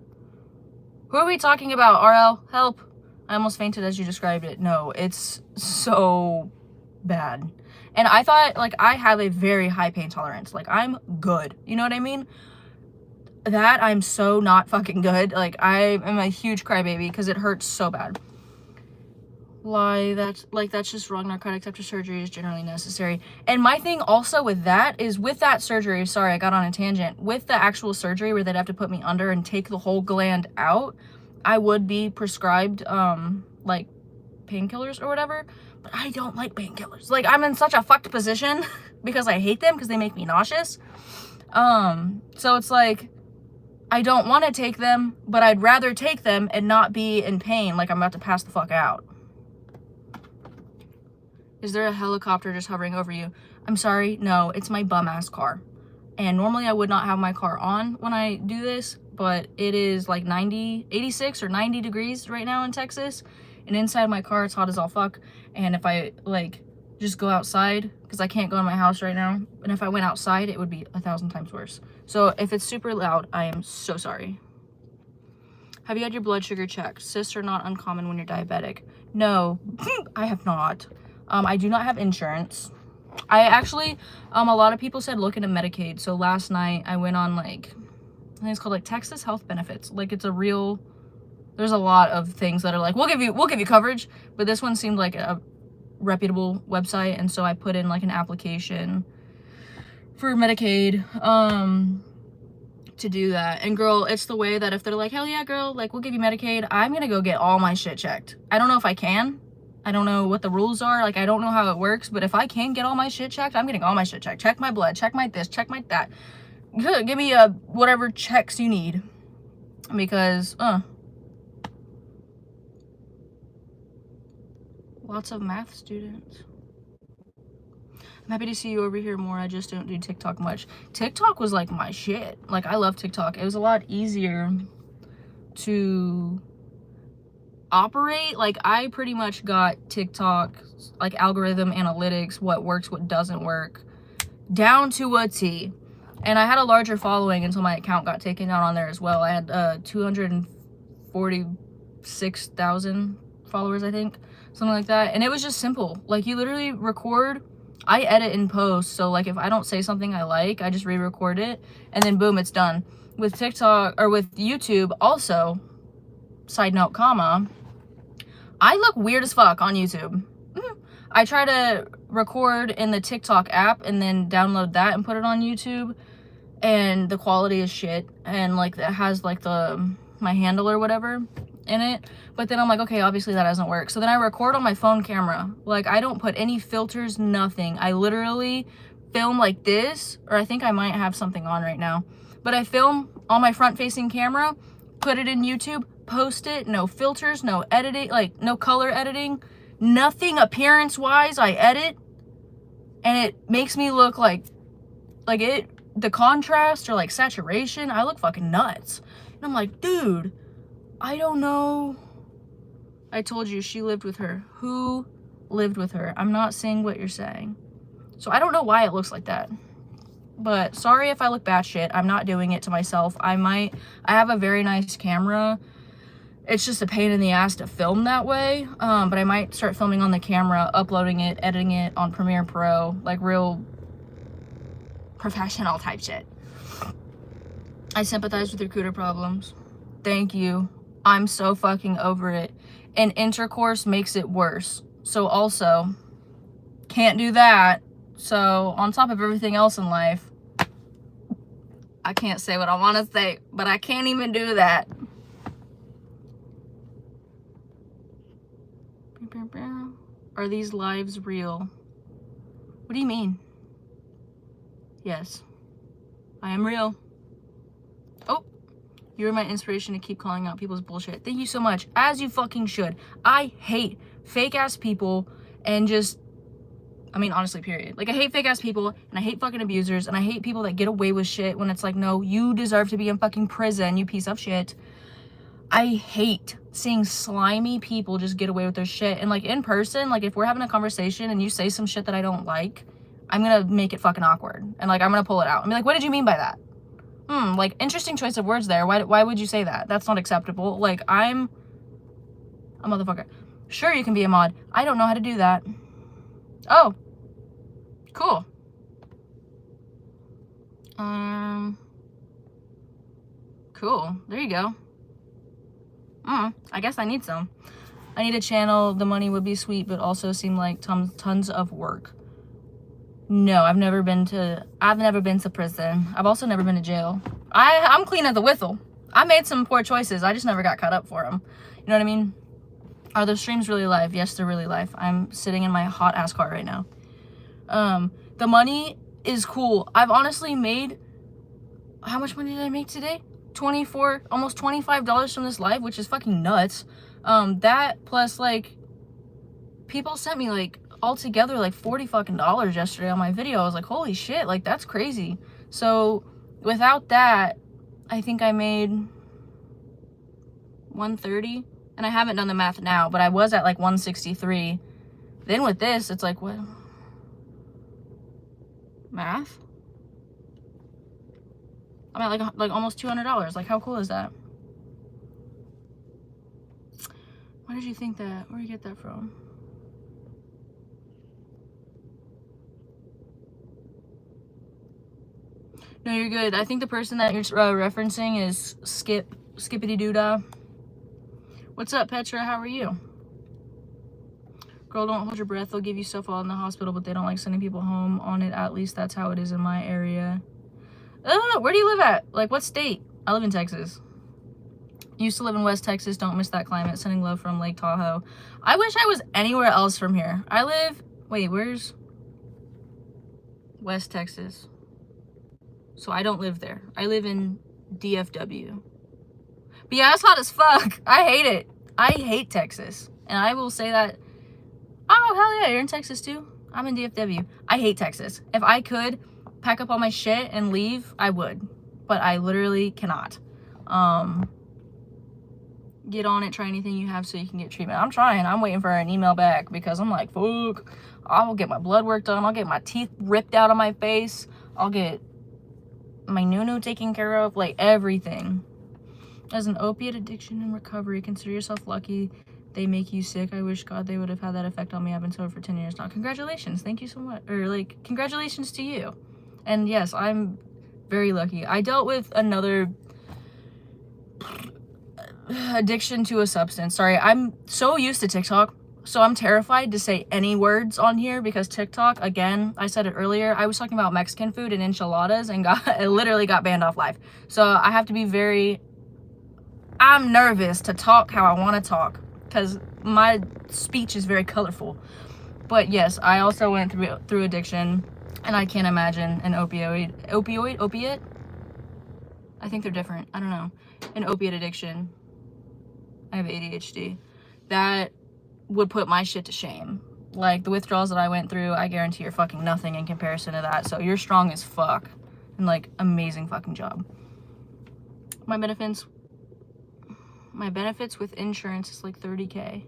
Who are we talking about, RL? Help. I almost fainted as you described it. No, it's so bad. And I thought, like, I have a very high pain tolerance. Like, I'm good. You know what I mean? That I'm so not fucking good. Like, I am a huge crybaby because it hurts so bad. Why, that's just wrong. Narcotics after surgery is generally necessary. And my thing also with that is, with that surgery, sorry, I got on a tangent, with the actual surgery where they'd have to put me under and take the whole gland out, I would be prescribed like painkillers or whatever, but I don't like painkillers. Like, I'm in such a fucked position because I hate them because they make me nauseous. So it's like, I don't want to take them, but I'd rather take them and not be in pain like I'm about to pass the fuck out. Is there a helicopter just hovering over you? I'm sorry, no, it's my bum-ass car. And normally I would not have my car on when I do this, but it is like 86 or 90 degrees right now in Texas. And inside my car, it's hot as all fuck. And if I, like, just go outside, because I can't go in my house right now, and if I went outside, it would be 1,000 times worse. So if it's super loud, I am so sorry. Have you had your blood sugar checked? Cysts are not uncommon when you're diabetic. No, I have not. I do not have insurance. I actually, a lot of people said look into Medicaid. So last night I went on, like, I think it's called like Texas Health Benefits. Like, it's a real, there's a lot of things that are like, we'll give you coverage, but this one seemed like a reputable website, and so I put in like an application for Medicaid to do that. And girl, it's the way that if they're like, hell yeah girl, like, we'll give you Medicaid, I'm gonna go get all my shit checked. I don't know if I can. I don't know what the rules are. Like, I don't know how it works, but if I can get all my shit checked, I'm getting all my shit checked. Check my blood, check my this, check my that. Give me whatever checks you need, because lots of math students. I'm happy to see you over here more. I just don't do TikTok much. TikTok was like my shit. Like, I love TikTok. It was a lot easier to operate. Like, I pretty much got TikTok, like, algorithm analytics, what works, what doesn't work, down to a T. And I had a larger following until my account got taken down on there as well. I had 246,000 followers, I think, something like that. And it was just simple. Like, you literally record, I edit and post, so like if I don't say something I like, I just re-record it, and then boom, it's done. With TikTok, or with YouTube also, side note, comma, I look weird as fuck on YouTube. I try to record in the TikTok app and then download that and put it on YouTube, and the quality is shit, and like it has like my handle or whatever in it, but then I'm like, okay, obviously that doesn't work. So then I record on my phone camera. Like, I don't put any filters, nothing. I literally film like this, or I think I might have something on right now, but I film on my front facing camera, put it in YouTube, post it, no filters, no editing, like no color editing, nothing appearance wise. I edit, and it makes me look like Like the contrast or like saturation, I look fucking nuts. And I'm like, dude, I don't know. I told you she lived with her. Who lived with her? I'm not saying what you're saying. So I don't know why it looks like that. But sorry if I look batshit. I'm not doing it to myself. I have a very nice camera. It's just a pain in the ass to film that way. But I might start filming on the camera, uploading it, editing it on Premiere Pro, like real professional type shit. I sympathize with your cooter problems. Thank you. I'm so fucking over it. And intercourse makes it worse. So also, can't do that. So on top of everything else in life, I can't say what I want to say, but I can't even do that. Are these lives real? What do you mean? Yes, I am real. Oh, you're my inspiration to keep calling out people's bullshit. Thank you so much. As you fucking should. I hate fake ass people and just, I mean, honestly, period. Like, I hate fake ass people and I hate fucking abusers and I hate people that get away with shit when it's like, no, you deserve to be in fucking prison, you piece of shit. I hate seeing slimy people just get away with their shit. And like in person, like if we're having a conversation and you say some shit that I don't like, I'm gonna make it fucking awkward. And like, I'm gonna pull it out. I'm like, what did you mean by that? Like, interesting choice of words there. Why would you say that? That's not acceptable. Like, I'm a motherfucker. Sure, you can be a mod. I don't know how to do that. Oh. Cool. Cool. There you go. I guess I need some. I need a channel. The money would be sweet, but also seem like tons of work. No, I've never been to prison. I've also never been to jail. I'm clean as a whistle. I made some poor choices. I just never got caught up for them. You know what I mean? Are those streams really live? Yes, they're really live. I'm sitting in my hot ass car right now. The money is cool. I've honestly made, how much money did I make today? $24, almost $25 from this live, which is fucking nuts. That plus like, people sent me like altogether like $40 fucking yesterday on my video. I was like, holy shit, like that's crazy. So without that, I think I made 130, and I haven't done the math now, but I was at like 163. Then with this, it's like, what? Math? I'm at like almost $200. Like, how cool is that? Why did you think that? Where did you get that from? No, you're good. I think the person that you're referencing is Skippity Doodah. What's up, Petra? How are you? Girl, don't hold your breath. They'll give you stuff while in the hospital, but they don't like sending people home on it. At least that's how it is in my area. Where do you live at? Like, what state? I live in Texas. Used to live in West Texas. Don't miss that climate. Sending love from Lake Tahoe. I wish I was anywhere else from here. I live... Wait, where's... West Texas. So I don't live there. I live in DFW. But yeah, it's hot as fuck. I hate it. I hate Texas. And I will say that... Oh, hell yeah, you're in Texas too? I'm in DFW. I hate Texas. If I could pack up all my shit and leave, I would. But I literally cannot. Get on it, try anything you have so you can get treatment. I'm trying. I'm waiting for an email back because I'm like, fuck. I'll get my blood work done. I'll get my teeth ripped out of my face. I'll get my nunu taken care of. Like, everything. As an opiate addiction and recovery, consider yourself lucky. They make you sick. I wish God they would have had that effect on me. I've been sober for 10 years now. Congratulations. Thank you so much. Or, like, congratulations to you. And yes, I'm very lucky. I dealt with another addiction to a substance. Sorry, I'm so used to TikTok. So I'm terrified to say any words on here because TikTok, again, I said it earlier, I was talking about Mexican food and enchiladas and it literally got banned off live. So I have to be I'm nervous to talk how I want to talk because my speech is very colorful. But yes, I also went through addiction, and I can't imagine an opiate? I think they're different. I don't know. An opiate addiction. I have ADHD. That would put my shit to shame. Like, the withdrawals that I went through, I guarantee you're fucking nothing in comparison to that. So you're strong as fuck. And, like, amazing fucking job. My benefits with insurance is like 30K.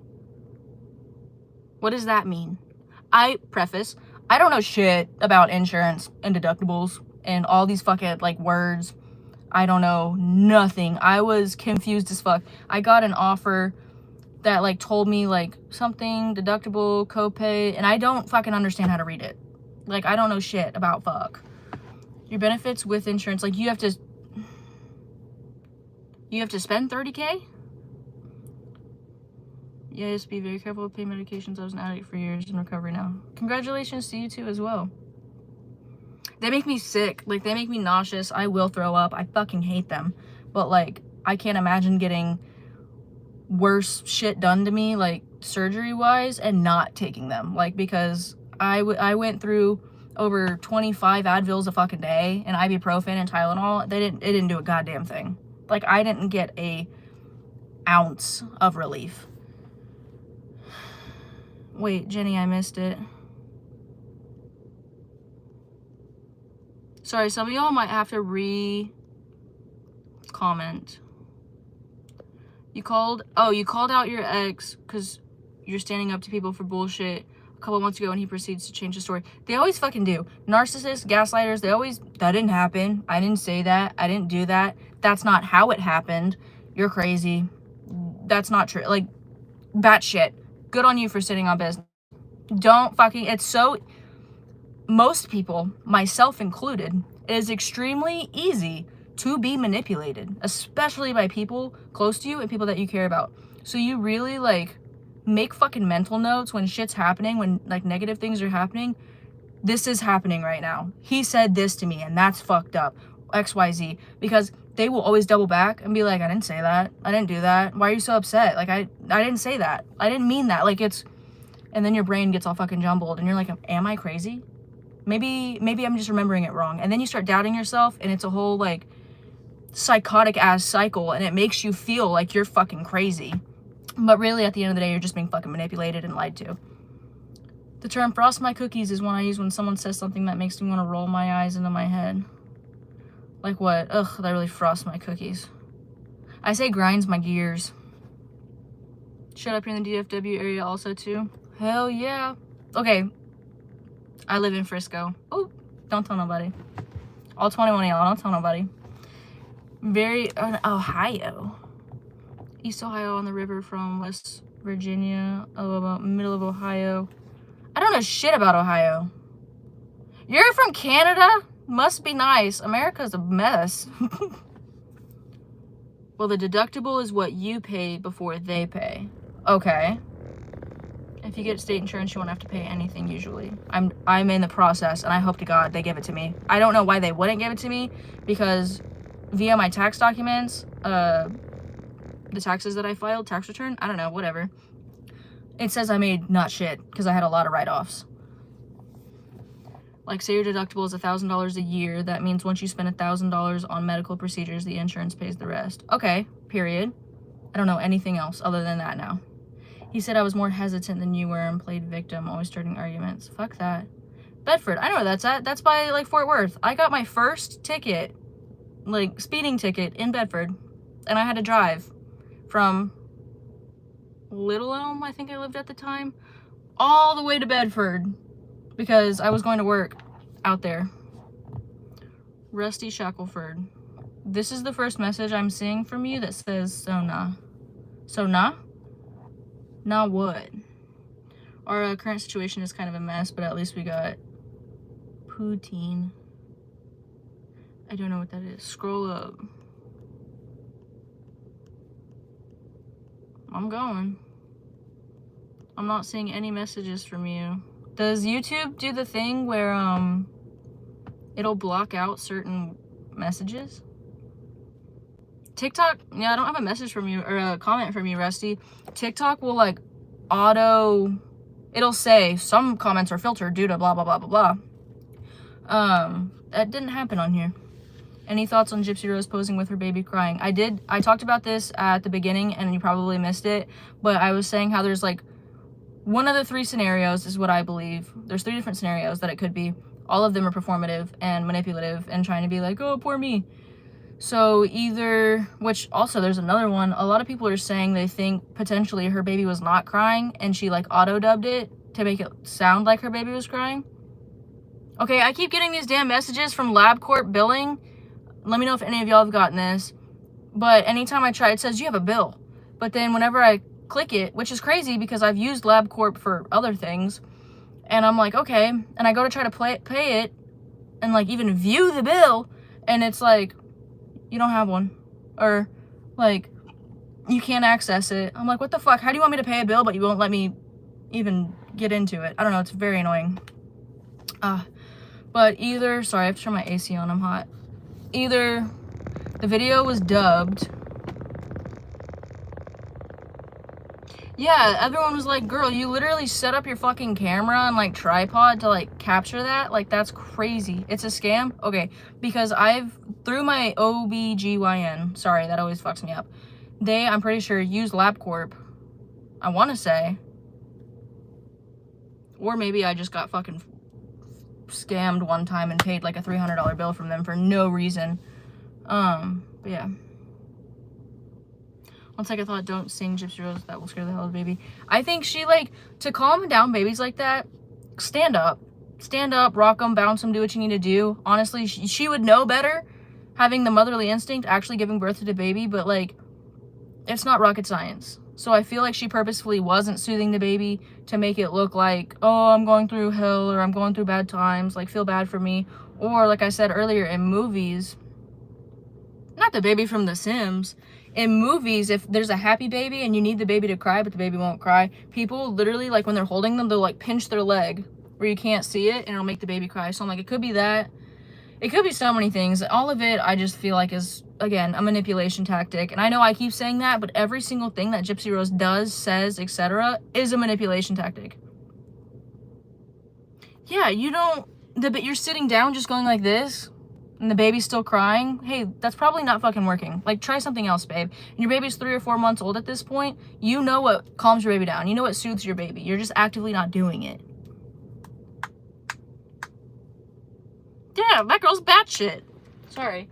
What does that mean? I don't know shit about insurance and deductibles and all these fucking, like, words. I don't know nothing. I was confused as fuck. I got an offer that, like, told me, like, something, deductible, copay, and I don't fucking understand how to read it. Like, I don't know shit about fuck. Your benefits with insurance, like, you have to spend 30K? Yes, be very careful with pain medications. I was an addict for years in recovery now. Congratulations to you too as well. They make me sick. Like, they make me nauseous. I will throw up. I fucking hate them. But, like, I can't imagine getting worse shit done to me, like, surgery-wise, and not taking them. Like, because I went through over 25 Advils a fucking day, and ibuprofen and Tylenol. It didn't do a goddamn thing. Like, I didn't get a ounce of relief. Wait, Jenny, I missed it. Sorry, some of y'all might have to re-comment. You called out your ex because you're standing up to people for bullshit a couple months ago, and he proceeds to change the story. They always fucking do. Narcissists, gaslighters, that didn't happen. I didn't say that. I didn't do that. That's not how it happened. You're crazy. That's not true. Like, batshit. Good on you for sitting on business. Most people, myself included, it is extremely easy to be manipulated, especially by people close to you and people that you care about. So you really, like, make fucking mental notes when shit's happening, when, like, negative things are happening. This is happening right now. He said this to me, and that's fucked up. XYZ. Because they will always double back and be like, I didn't say that. I didn't do that. Why are you so upset? Like, I didn't say that. I didn't mean that. Like, and then your brain gets all fucking jumbled, and you're like, am I crazy? Maybe I'm just remembering it wrong. And then you start doubting yourself, and it's a whole, like, psychotic ass cycle, and it makes you feel like you're fucking crazy. But really, at the end of the day, you're just being fucking manipulated and lied to. The term frost my cookies is one I use when someone says something that makes me want to roll my eyes into my head. Like what? Ugh, that really frosts my cookies. I say grinds my gears. Shut up, you're in the DFW area also too. Hell yeah. Okay. I live in Frisco. Oh, don't tell nobody. All 21 of y'all, don't tell nobody. Ohio. East Ohio on the river from West Virginia, about middle of Ohio. I don't know shit about Ohio. You're from Canada? Must be nice. America's a mess. Well, the deductible is what you pay before they pay. Okay. If you get state insurance, you won't have to pay anything usually. I'm in the process, and I hope to God they give it to me. I don't know why they wouldn't give it to me, because via my tax documents, the taxes that I filed, tax return, I don't know, whatever. It says I made not shit, because I had a lot of write-offs. Like, say your deductible is $1,000 a year. That means once you spend $1,000 on medical procedures, the insurance pays the rest. Okay, period. I don't know anything else other than that now. He said I was more hesitant than you were and played victim, always starting arguments. Fuck that. Bedford, I know where that's at. That's by, like, Fort Worth. I got my first ticket, like, speeding ticket in Bedford, and I had to drive from Little Elm, I think I lived at the time, all the way to Bedford, because I was going to work out there. Rusty Shackelford. This is the first message I'm seeing from you that says, so nah. So nah? Nah what? Our current situation is kind of a mess, but at least we got poutine. I don't know what that is. Scroll up. I'm going. I'm not seeing any messages from you. Does YouTube do the thing where it'll block out certain messages? TikTok, yeah, I don't have a message from you or a comment from you, Rusty. TikTok will, like, it'll say some comments are filtered due to blah blah blah blah blah. That didn't happen on here. Any thoughts on Gypsy Rose posing with her baby crying? I talked about this at the beginning and you probably missed it, but I was saying how there's, like, one of the 3 scenarios is what I believe. There's 3 different scenarios that it could be. All of them are performative and manipulative and trying to be like, oh, poor me. So either, which also there's another one, a lot of people are saying they think potentially her baby was not crying and she like auto-dubbed it to make it sound like her baby was crying. Okay, I keep getting these damn messages from LabCorp billing. Let me know if any of y'all have gotten this. But anytime I try, it says you have a bill. But then whenever I click it, which is crazy because I've used LabCorp for other things, and I'm like, okay, and I go to try to pay it and like even view the bill, and it's like, you don't have one, or like you can't access it. I'm like, what the fuck? How do you want me to pay a bill but you won't let me even get into it? I don't know, it's very annoying. But either, sorry, I have to turn my AC on, I'm hot. Either the video was dubbed. Yeah, everyone was like, girl, you literally set up your fucking camera and like tripod to like capture that? Like, that's crazy. It's a scam? Okay, because through my OBGYN, sorry, that always fucks me up. They, I'm pretty sure, used LabCorp, I want to say. Or maybe I just got fucking scammed one time and paid like a $300 bill from them for no reason. But yeah. One second thought, don't sing Gypsy Rose, that will scare the hell out of the baby. I think she, like, to calm down babies like that, stand up. Stand up, rock them, bounce them, do what you need to do. Honestly, she would know better, having the motherly instinct, actually giving birth to the baby, but, like, it's not rocket science. So I feel like she purposefully wasn't soothing the baby to make it look like, oh, I'm going through hell, or I'm going through bad times, like, feel bad for me. Or, like I said earlier, in movies, not the baby from The Sims, in movies, if there's a happy baby and you need the baby to cry, but the baby won't cry, people literally, like, when they're holding them, they'll, like, pinch their leg where you can't see it, and it'll make the baby cry. So I'm like, it could be that. It could be so many things. All of it, I just feel like is, again, a manipulation tactic. And I know I keep saying that, but every single thing that Gypsy Rose does, says, etc., is a manipulation tactic. Yeah, you don't, but you're sitting down just going like this, and the baby's still crying. Hey, that's probably not fucking working. Like, try something else, babe. And your baby's 3 or 4 months old at this point. You know what calms your baby down. You know what soothes your baby. You're just actively not doing it. Yeah, that girl's batshit. Sorry.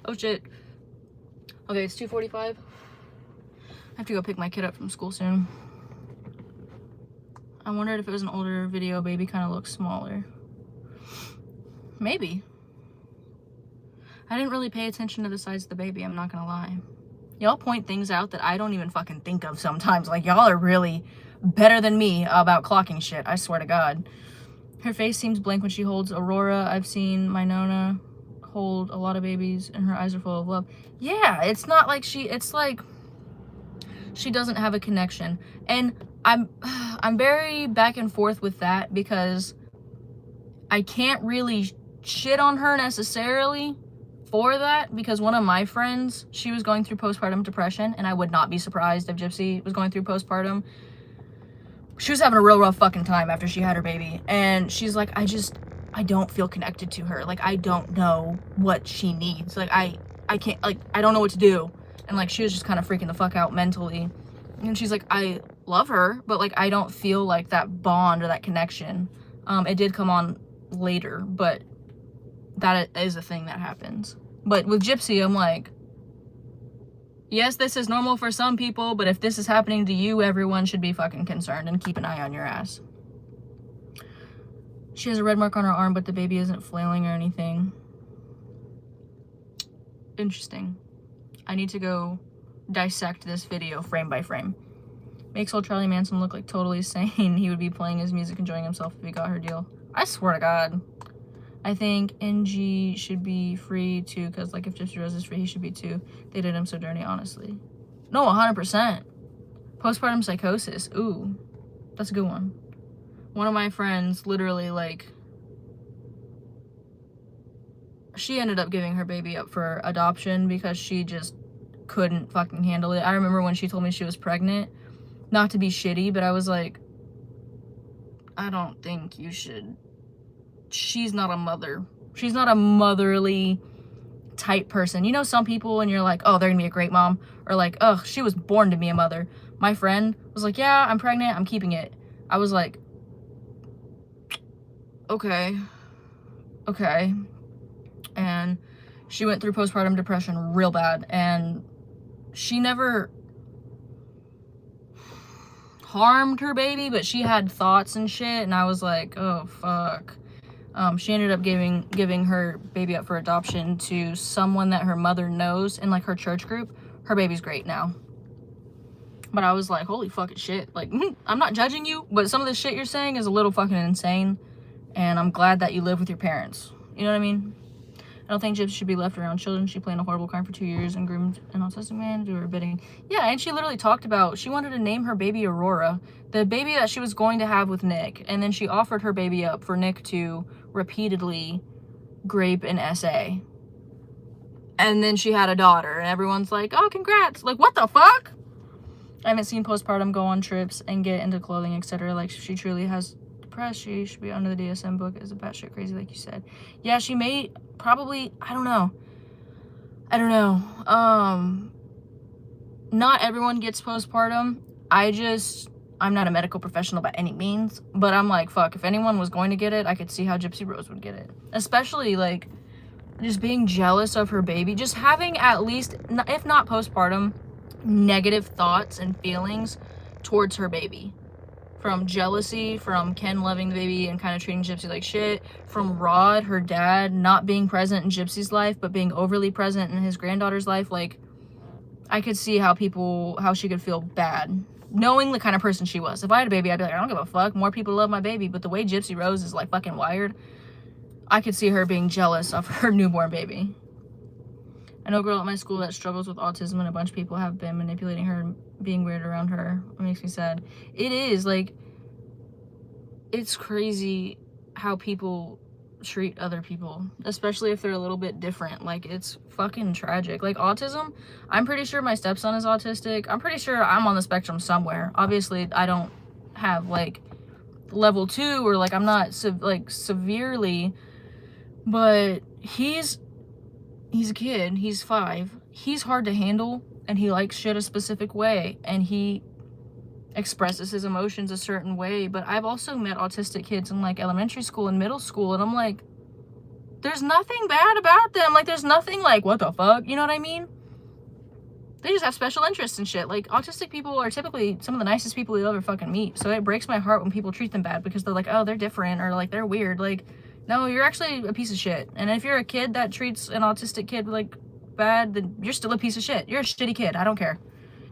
Oh, shit. Okay, it's 2:45. I have to go pick my kid up from school soon. I wondered if it was an older video, baby kind of looks smaller. Maybe. I didn't really pay attention to the size of the baby, I'm not gonna lie. Y'all point things out that I don't even fucking think of sometimes. Like, y'all are really better than me about clocking shit, I swear to God. Her face seems blank when she holds Aurora. I've seen my Nona hold a lot of babies and her eyes are full of love. Yeah, it's not like it's like she doesn't have a connection. And I'm very back and forth with that because I can't really shit on her necessarily for that, because one of my friends, she was going through postpartum depression, and I would not be surprised if Gypsy was going through postpartum. She was having a real rough fucking time after she had her baby, and she's like, I don't feel connected to her. Like, I don't know what she needs. Like, I can't, like, I don't know what to do. And like, she was just kind of freaking the fuck out mentally. And she's like, I love her, but like, I don't feel like that bond or that connection. It did come on later, but that is a thing that happens. But with Gypsy, I'm like, yes, this is normal for some people, but if this is happening to you, everyone should be fucking concerned and keep an eye on your ass. She has a red mark on her arm, but the baby isn't flailing or anything. Interesting. I need to go dissect this video frame by frame. Makes old Charlie Manson look like totally sane. He would be playing his music, enjoying himself if he got her deal. I swear to God. I think NG should be free too, because like if Gypsy Rose is free, he should be too. They did him so dirty, honestly. No, 100%. Postpartum psychosis. Ooh, that's a good one. One of my friends literally, like, she ended up giving her baby up for adoption because she just couldn't fucking handle it. I remember when she told me she was pregnant, not to be shitty, but I was like, I don't think you should. She's not a mother. She's not a motherly type person. You know, some people and you're like, oh, they're gonna be a great mom, or like, oh, she was born to be a mother. My friend was like, yeah, I'm pregnant, I'm keeping it. I was like, okay. And she went through postpartum depression real bad, and she never harmed her baby, but she had thoughts and shit, and I was like, oh fuck. She ended up giving her baby up for adoption to someone that her mother knows in like her church group. Her baby's great now. But I was like, holy fucking shit. Like, I'm not judging you, but some of the shit you're saying is a little fucking insane. And I'm glad that you live with your parents. You know what I mean? I don't think Gypsy should be left around children. She played a horrible crime for 2 years and groomed an autistic man to do her bidding. Yeah, and she literally talked about, she wanted to name her baby Aurora, the baby that she was going to have with Nick. And then she offered her baby up for Nick to repeatedly grape an SA. And then she had a daughter, and everyone's like, oh, congrats. Like, what the fuck? I haven't seen postpartum go on trips and get into clothing, etc. Like, she truly has depressed. She should be under the DSM book as a batshit crazy, like you said. Yeah, she may probably, I don't know. Not everyone gets postpartum. I'm not a medical professional by any means, but I'm like, fuck, if anyone was going to get it, I could see how Gypsy Rose would get it. Especially, like, just being jealous of her baby. Just having at least, if not postpartum, negative thoughts and feelings towards her baby. From jealousy, from Ken loving the baby and kind of treating Gypsy like shit, from Rod, her dad, not being present in Gypsy's life, but being overly present in his granddaughter's life. Like, I could see how she could feel bad, knowing the kind of person she was. If I had a baby, I'd be like, I don't give a fuck, more people love my baby. But the way Gypsy Rose is, like, fucking wired, I could see her being jealous of her newborn baby. I know a girl at my school that struggles with autism, and a bunch of people have been manipulating her and being weird around her. It makes me sad. It is, like, it's crazy how people treat other people, especially if they're a little bit different. Like, it's fucking tragic. Like, autism, I'm pretty sure my stepson is autistic. I'm pretty sure I'm on the spectrum somewhere. Obviously, I don't have, like, level 2, or, like, I'm not, severely, but he's a kid, he's 5, he's hard to handle, and he likes shit a specific way, and he expresses his emotions a certain way. But I've also met autistic kids in, like, elementary school and middle school, and I'm like, there's nothing bad about them. Like, there's nothing like, what the fuck, you know what I mean? They just have special interests and shit. Like, autistic people are typically some of the nicest people you'll ever fucking meet, so it breaks my heart when people treat them bad because they're like, oh, they're different, or like, they're weird. Like, no, you're actually a piece of shit. And if you're a kid that treats an autistic kid, like, bad, then you're still a piece of shit. You're a shitty kid. I don't care.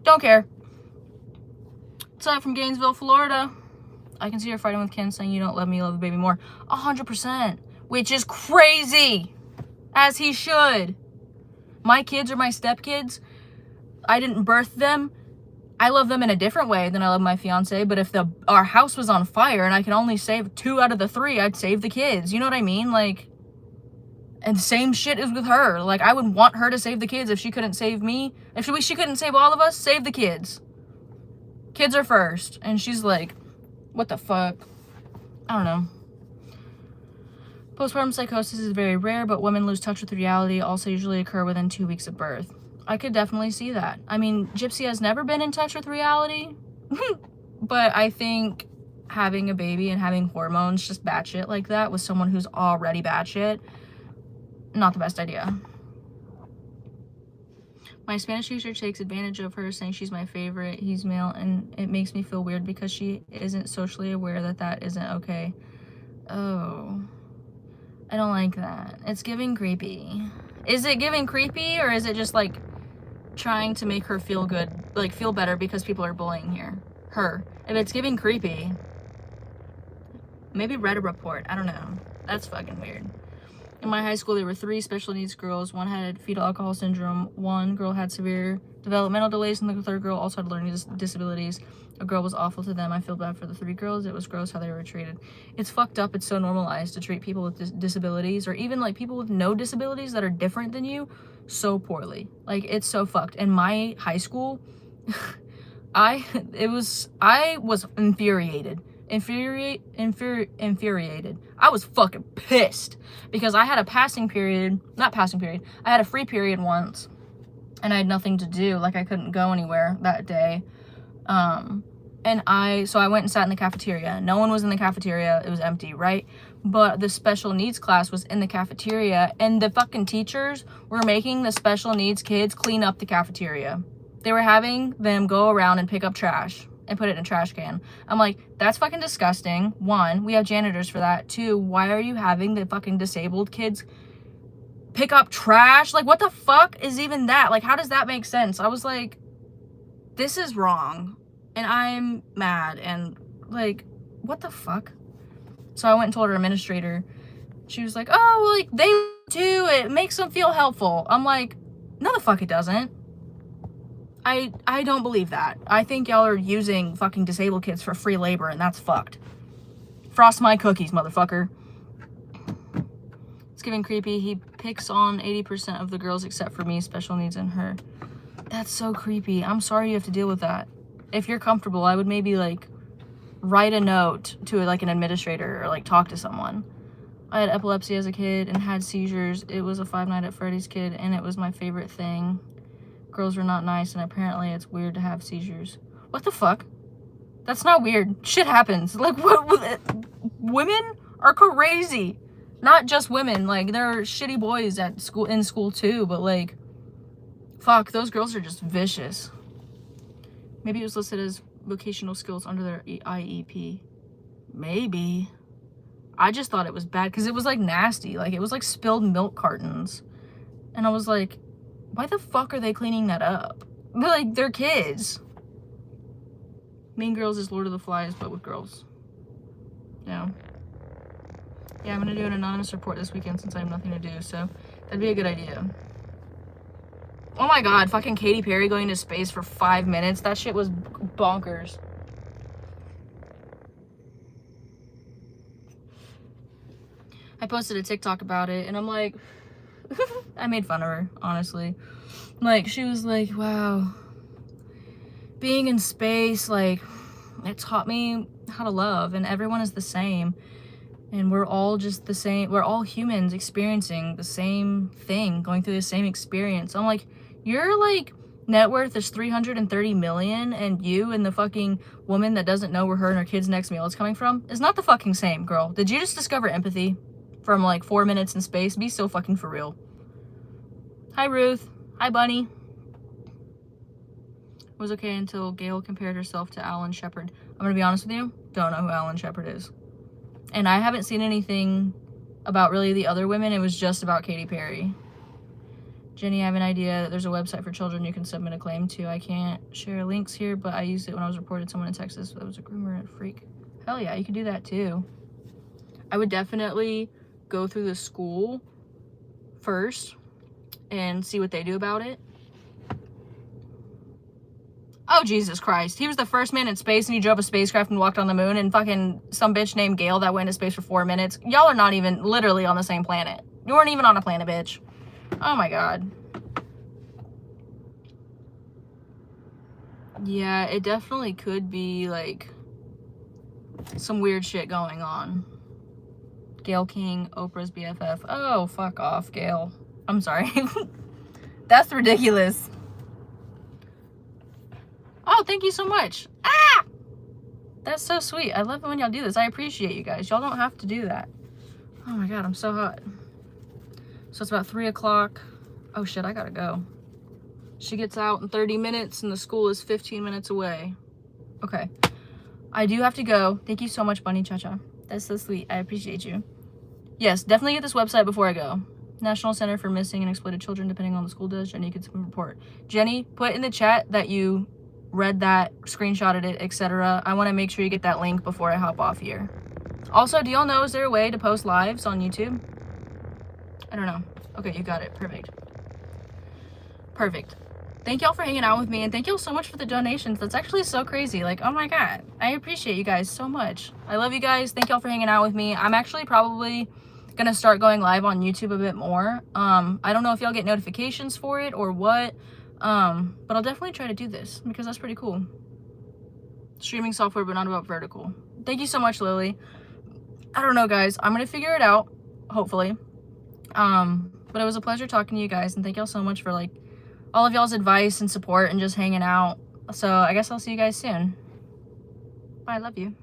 Don't care. What's up from Gainesville, Florida? I can see her fighting with Ken, saying, you don't love me, you love the baby more. 100%. Which is crazy. As he should. My kids are my stepkids. I didn't birth them. I love them in a different way than I love my fiance, but if our house was on fire and I can only save 2 out of the 3, I'd save the kids. You know what I mean? Like, and the same shit is with her. Like, I would want her to save the kids if she couldn't save me. If she couldn't save all of us, save the kids. Kids are first. And she's like, what the fuck? I don't know. Postpartum psychosis is very rare, but women lose touch with reality also usually occur within 2 weeks of birth. I could definitely see that. I mean, Gypsy has never been in touch with reality, but I think having a baby and having hormones just batshit like that with someone who's already batshit, not the best idea. My Spanish teacher takes advantage of her, saying she's my favorite. He's male, and it makes me feel weird because she isn't socially aware that isn't okay. Oh, I don't like that. It's giving creepy. Is it giving creepy, or is it just, like, trying to make her feel good, like, feel better because people are bullying her? If it's giving creepy, maybe read a report. I don't know. That's fucking weird. In my high school, there were 3 special needs girls. One had fetal alcohol syndrome. One girl had severe developmental delays, and the third girl also had learning disabilities. A girl was awful to them. I feel bad for the 3 girls. It was gross how they were treated. It's fucked up. It's so normalized to treat people with disabilities, or even, like, people with no disabilities that are different than you, so poorly. Like, it's so fucked. In my high school, I was infuriated. Infuriated. I was fucking pissed because I had a I had a free period once, and I had nothing to do. Like, I couldn't go anywhere that day. And so I went and sat in the cafeteria. No one was in the cafeteria. It was empty, right? But the special needs class was in the cafeteria, and the fucking teachers were making the special needs kids clean up the cafeteria. They were having them go around and pick up trash and put it in a trash can. I'm like, that's fucking disgusting. One, we have janitors for that. Two, why are you having the fucking disabled kids pick up trash? Like, what the fuck is even that? Like, how does that make sense? I was like, this is wrong. And I'm mad. And, like, what the fuck? So I went and told her administrator. She was like, oh, well, like, they do. It makes them feel helpful. I'm like, no, the fuck it doesn't. I don't believe that. I think y'all are using fucking disabled kids for free labor, and that's fucked. Frost my cookies, motherfucker. It's getting creepy. He picks on 80% of the girls except for me, special needs, and her. That's so creepy. I'm sorry you have to deal with that. If you're comfortable, I would maybe, like, write a note to, like, an administrator or, like, talk to someone. I had epilepsy as a kid and had seizures. It was a Five Nights at Freddy's kid, and it was my favorite thing. Girls were not nice, and apparently it's weird to have seizures. What the fuck? That's not weird. Shit happens. Like, what? Women are crazy. Not just women. Like, there are shitty boys at school, in school too, but, like, fuck, those girls are just vicious. Maybe it was listed as vocational skills under their IEP. Maybe. I just thought it was bad because it was, like, nasty. Like, it was, like, spilled milk cartons. And I was like, why the fuck are they cleaning that up? But, like, they're kids. Mean Girls is Lord of the Flies, but with girls. Yeah. Yeah, I'm gonna do an anonymous report this weekend since I have nothing to do, so that'd be a good idea. Oh my god, fucking Katy Perry going to space for 5 minutes. That shit was bonkers. I posted a TikTok about it, and I'm like, I made fun of her, honestly. Like, she was like, wow, being in space, like, it taught me how to love, and everyone is the same, and we're all just the same. We're all humans experiencing the same thing, going through the same experience. I'm like, your, like, net worth is 330 million, and you and the fucking woman that doesn't know where her and her kid's next meal is coming from is not the fucking same, girl. Did you just discover empathy from, like, 4 minutes in space? Be so fucking for real. Hi, Ruth. Hi, Bunny. It was okay until Gail compared herself to Alan Shepard. I'm gonna be honest with you, don't know who Alan Shepard is. And I haven't seen anything about really the other women. It was just about Katy Perry. Jenny, I have an idea. There's a website for children you can submit a claim to. I can't share links here, but I used it when I was reported someone in Texas that was a groomer and a freak. Hell yeah, you can do that too. I would definitely go through the school first and see what they do about it. Oh, Jesus Christ. He was the first man in space, and he drove a spacecraft and walked on the moon, and fucking some bitch named Gail that went into space for 4 minutes. Y'all are not even literally on the same planet. You weren't even on a planet, bitch. Oh my god. Yeah, it definitely could be, like, some weird shit going on. Gail King, Oprah's BFF. Oh, fuck off, Gail. I'm sorry. That's ridiculous. Oh, thank you so much. Ah! That's so sweet. I love it when y'all do this. I appreciate you guys. Y'all don't have to do that. Oh my god, I'm so hot. So it's about 3 o'clock. Oh shit, I gotta go. She gets out in 30 minutes and the school is 15 minutes away. Okay. I do have to go. Thank you so much, Bunny Cha-Cha. That's so sweet. I appreciate you. Yes, definitely get this website before I go. National Center for Missing and Exploited Children, depending on the school does. Jenny could report. Jenny, put in the chat that you read that, screenshotted it, etc. I want to make sure you get that link before I hop off here. Also, do y'all know, is there a way to post lives on YouTube? I don't know. Okay, you got it. Perfect. Perfect. Thank y'all for hanging out with me, and thank y'all so much for the donations. That's actually so crazy. Like, oh my god. I appreciate you guys so much. I love you guys. Thank y'all for hanging out with me. I'm actually probably gonna start going live on YouTube a bit more. I don't know if y'all get notifications for it or what. But I'll definitely try to do this because that's pretty cool. Streaming software, but not about vertical. Thank you so much, Lily. I don't know, guys. I'm gonna figure it out, hopefully. But it was a pleasure talking to you guys, and thank y'all so much for, like, all of y'all's advice and support and just hanging out. So I guess I'll see you guys soon. Bye, I love you.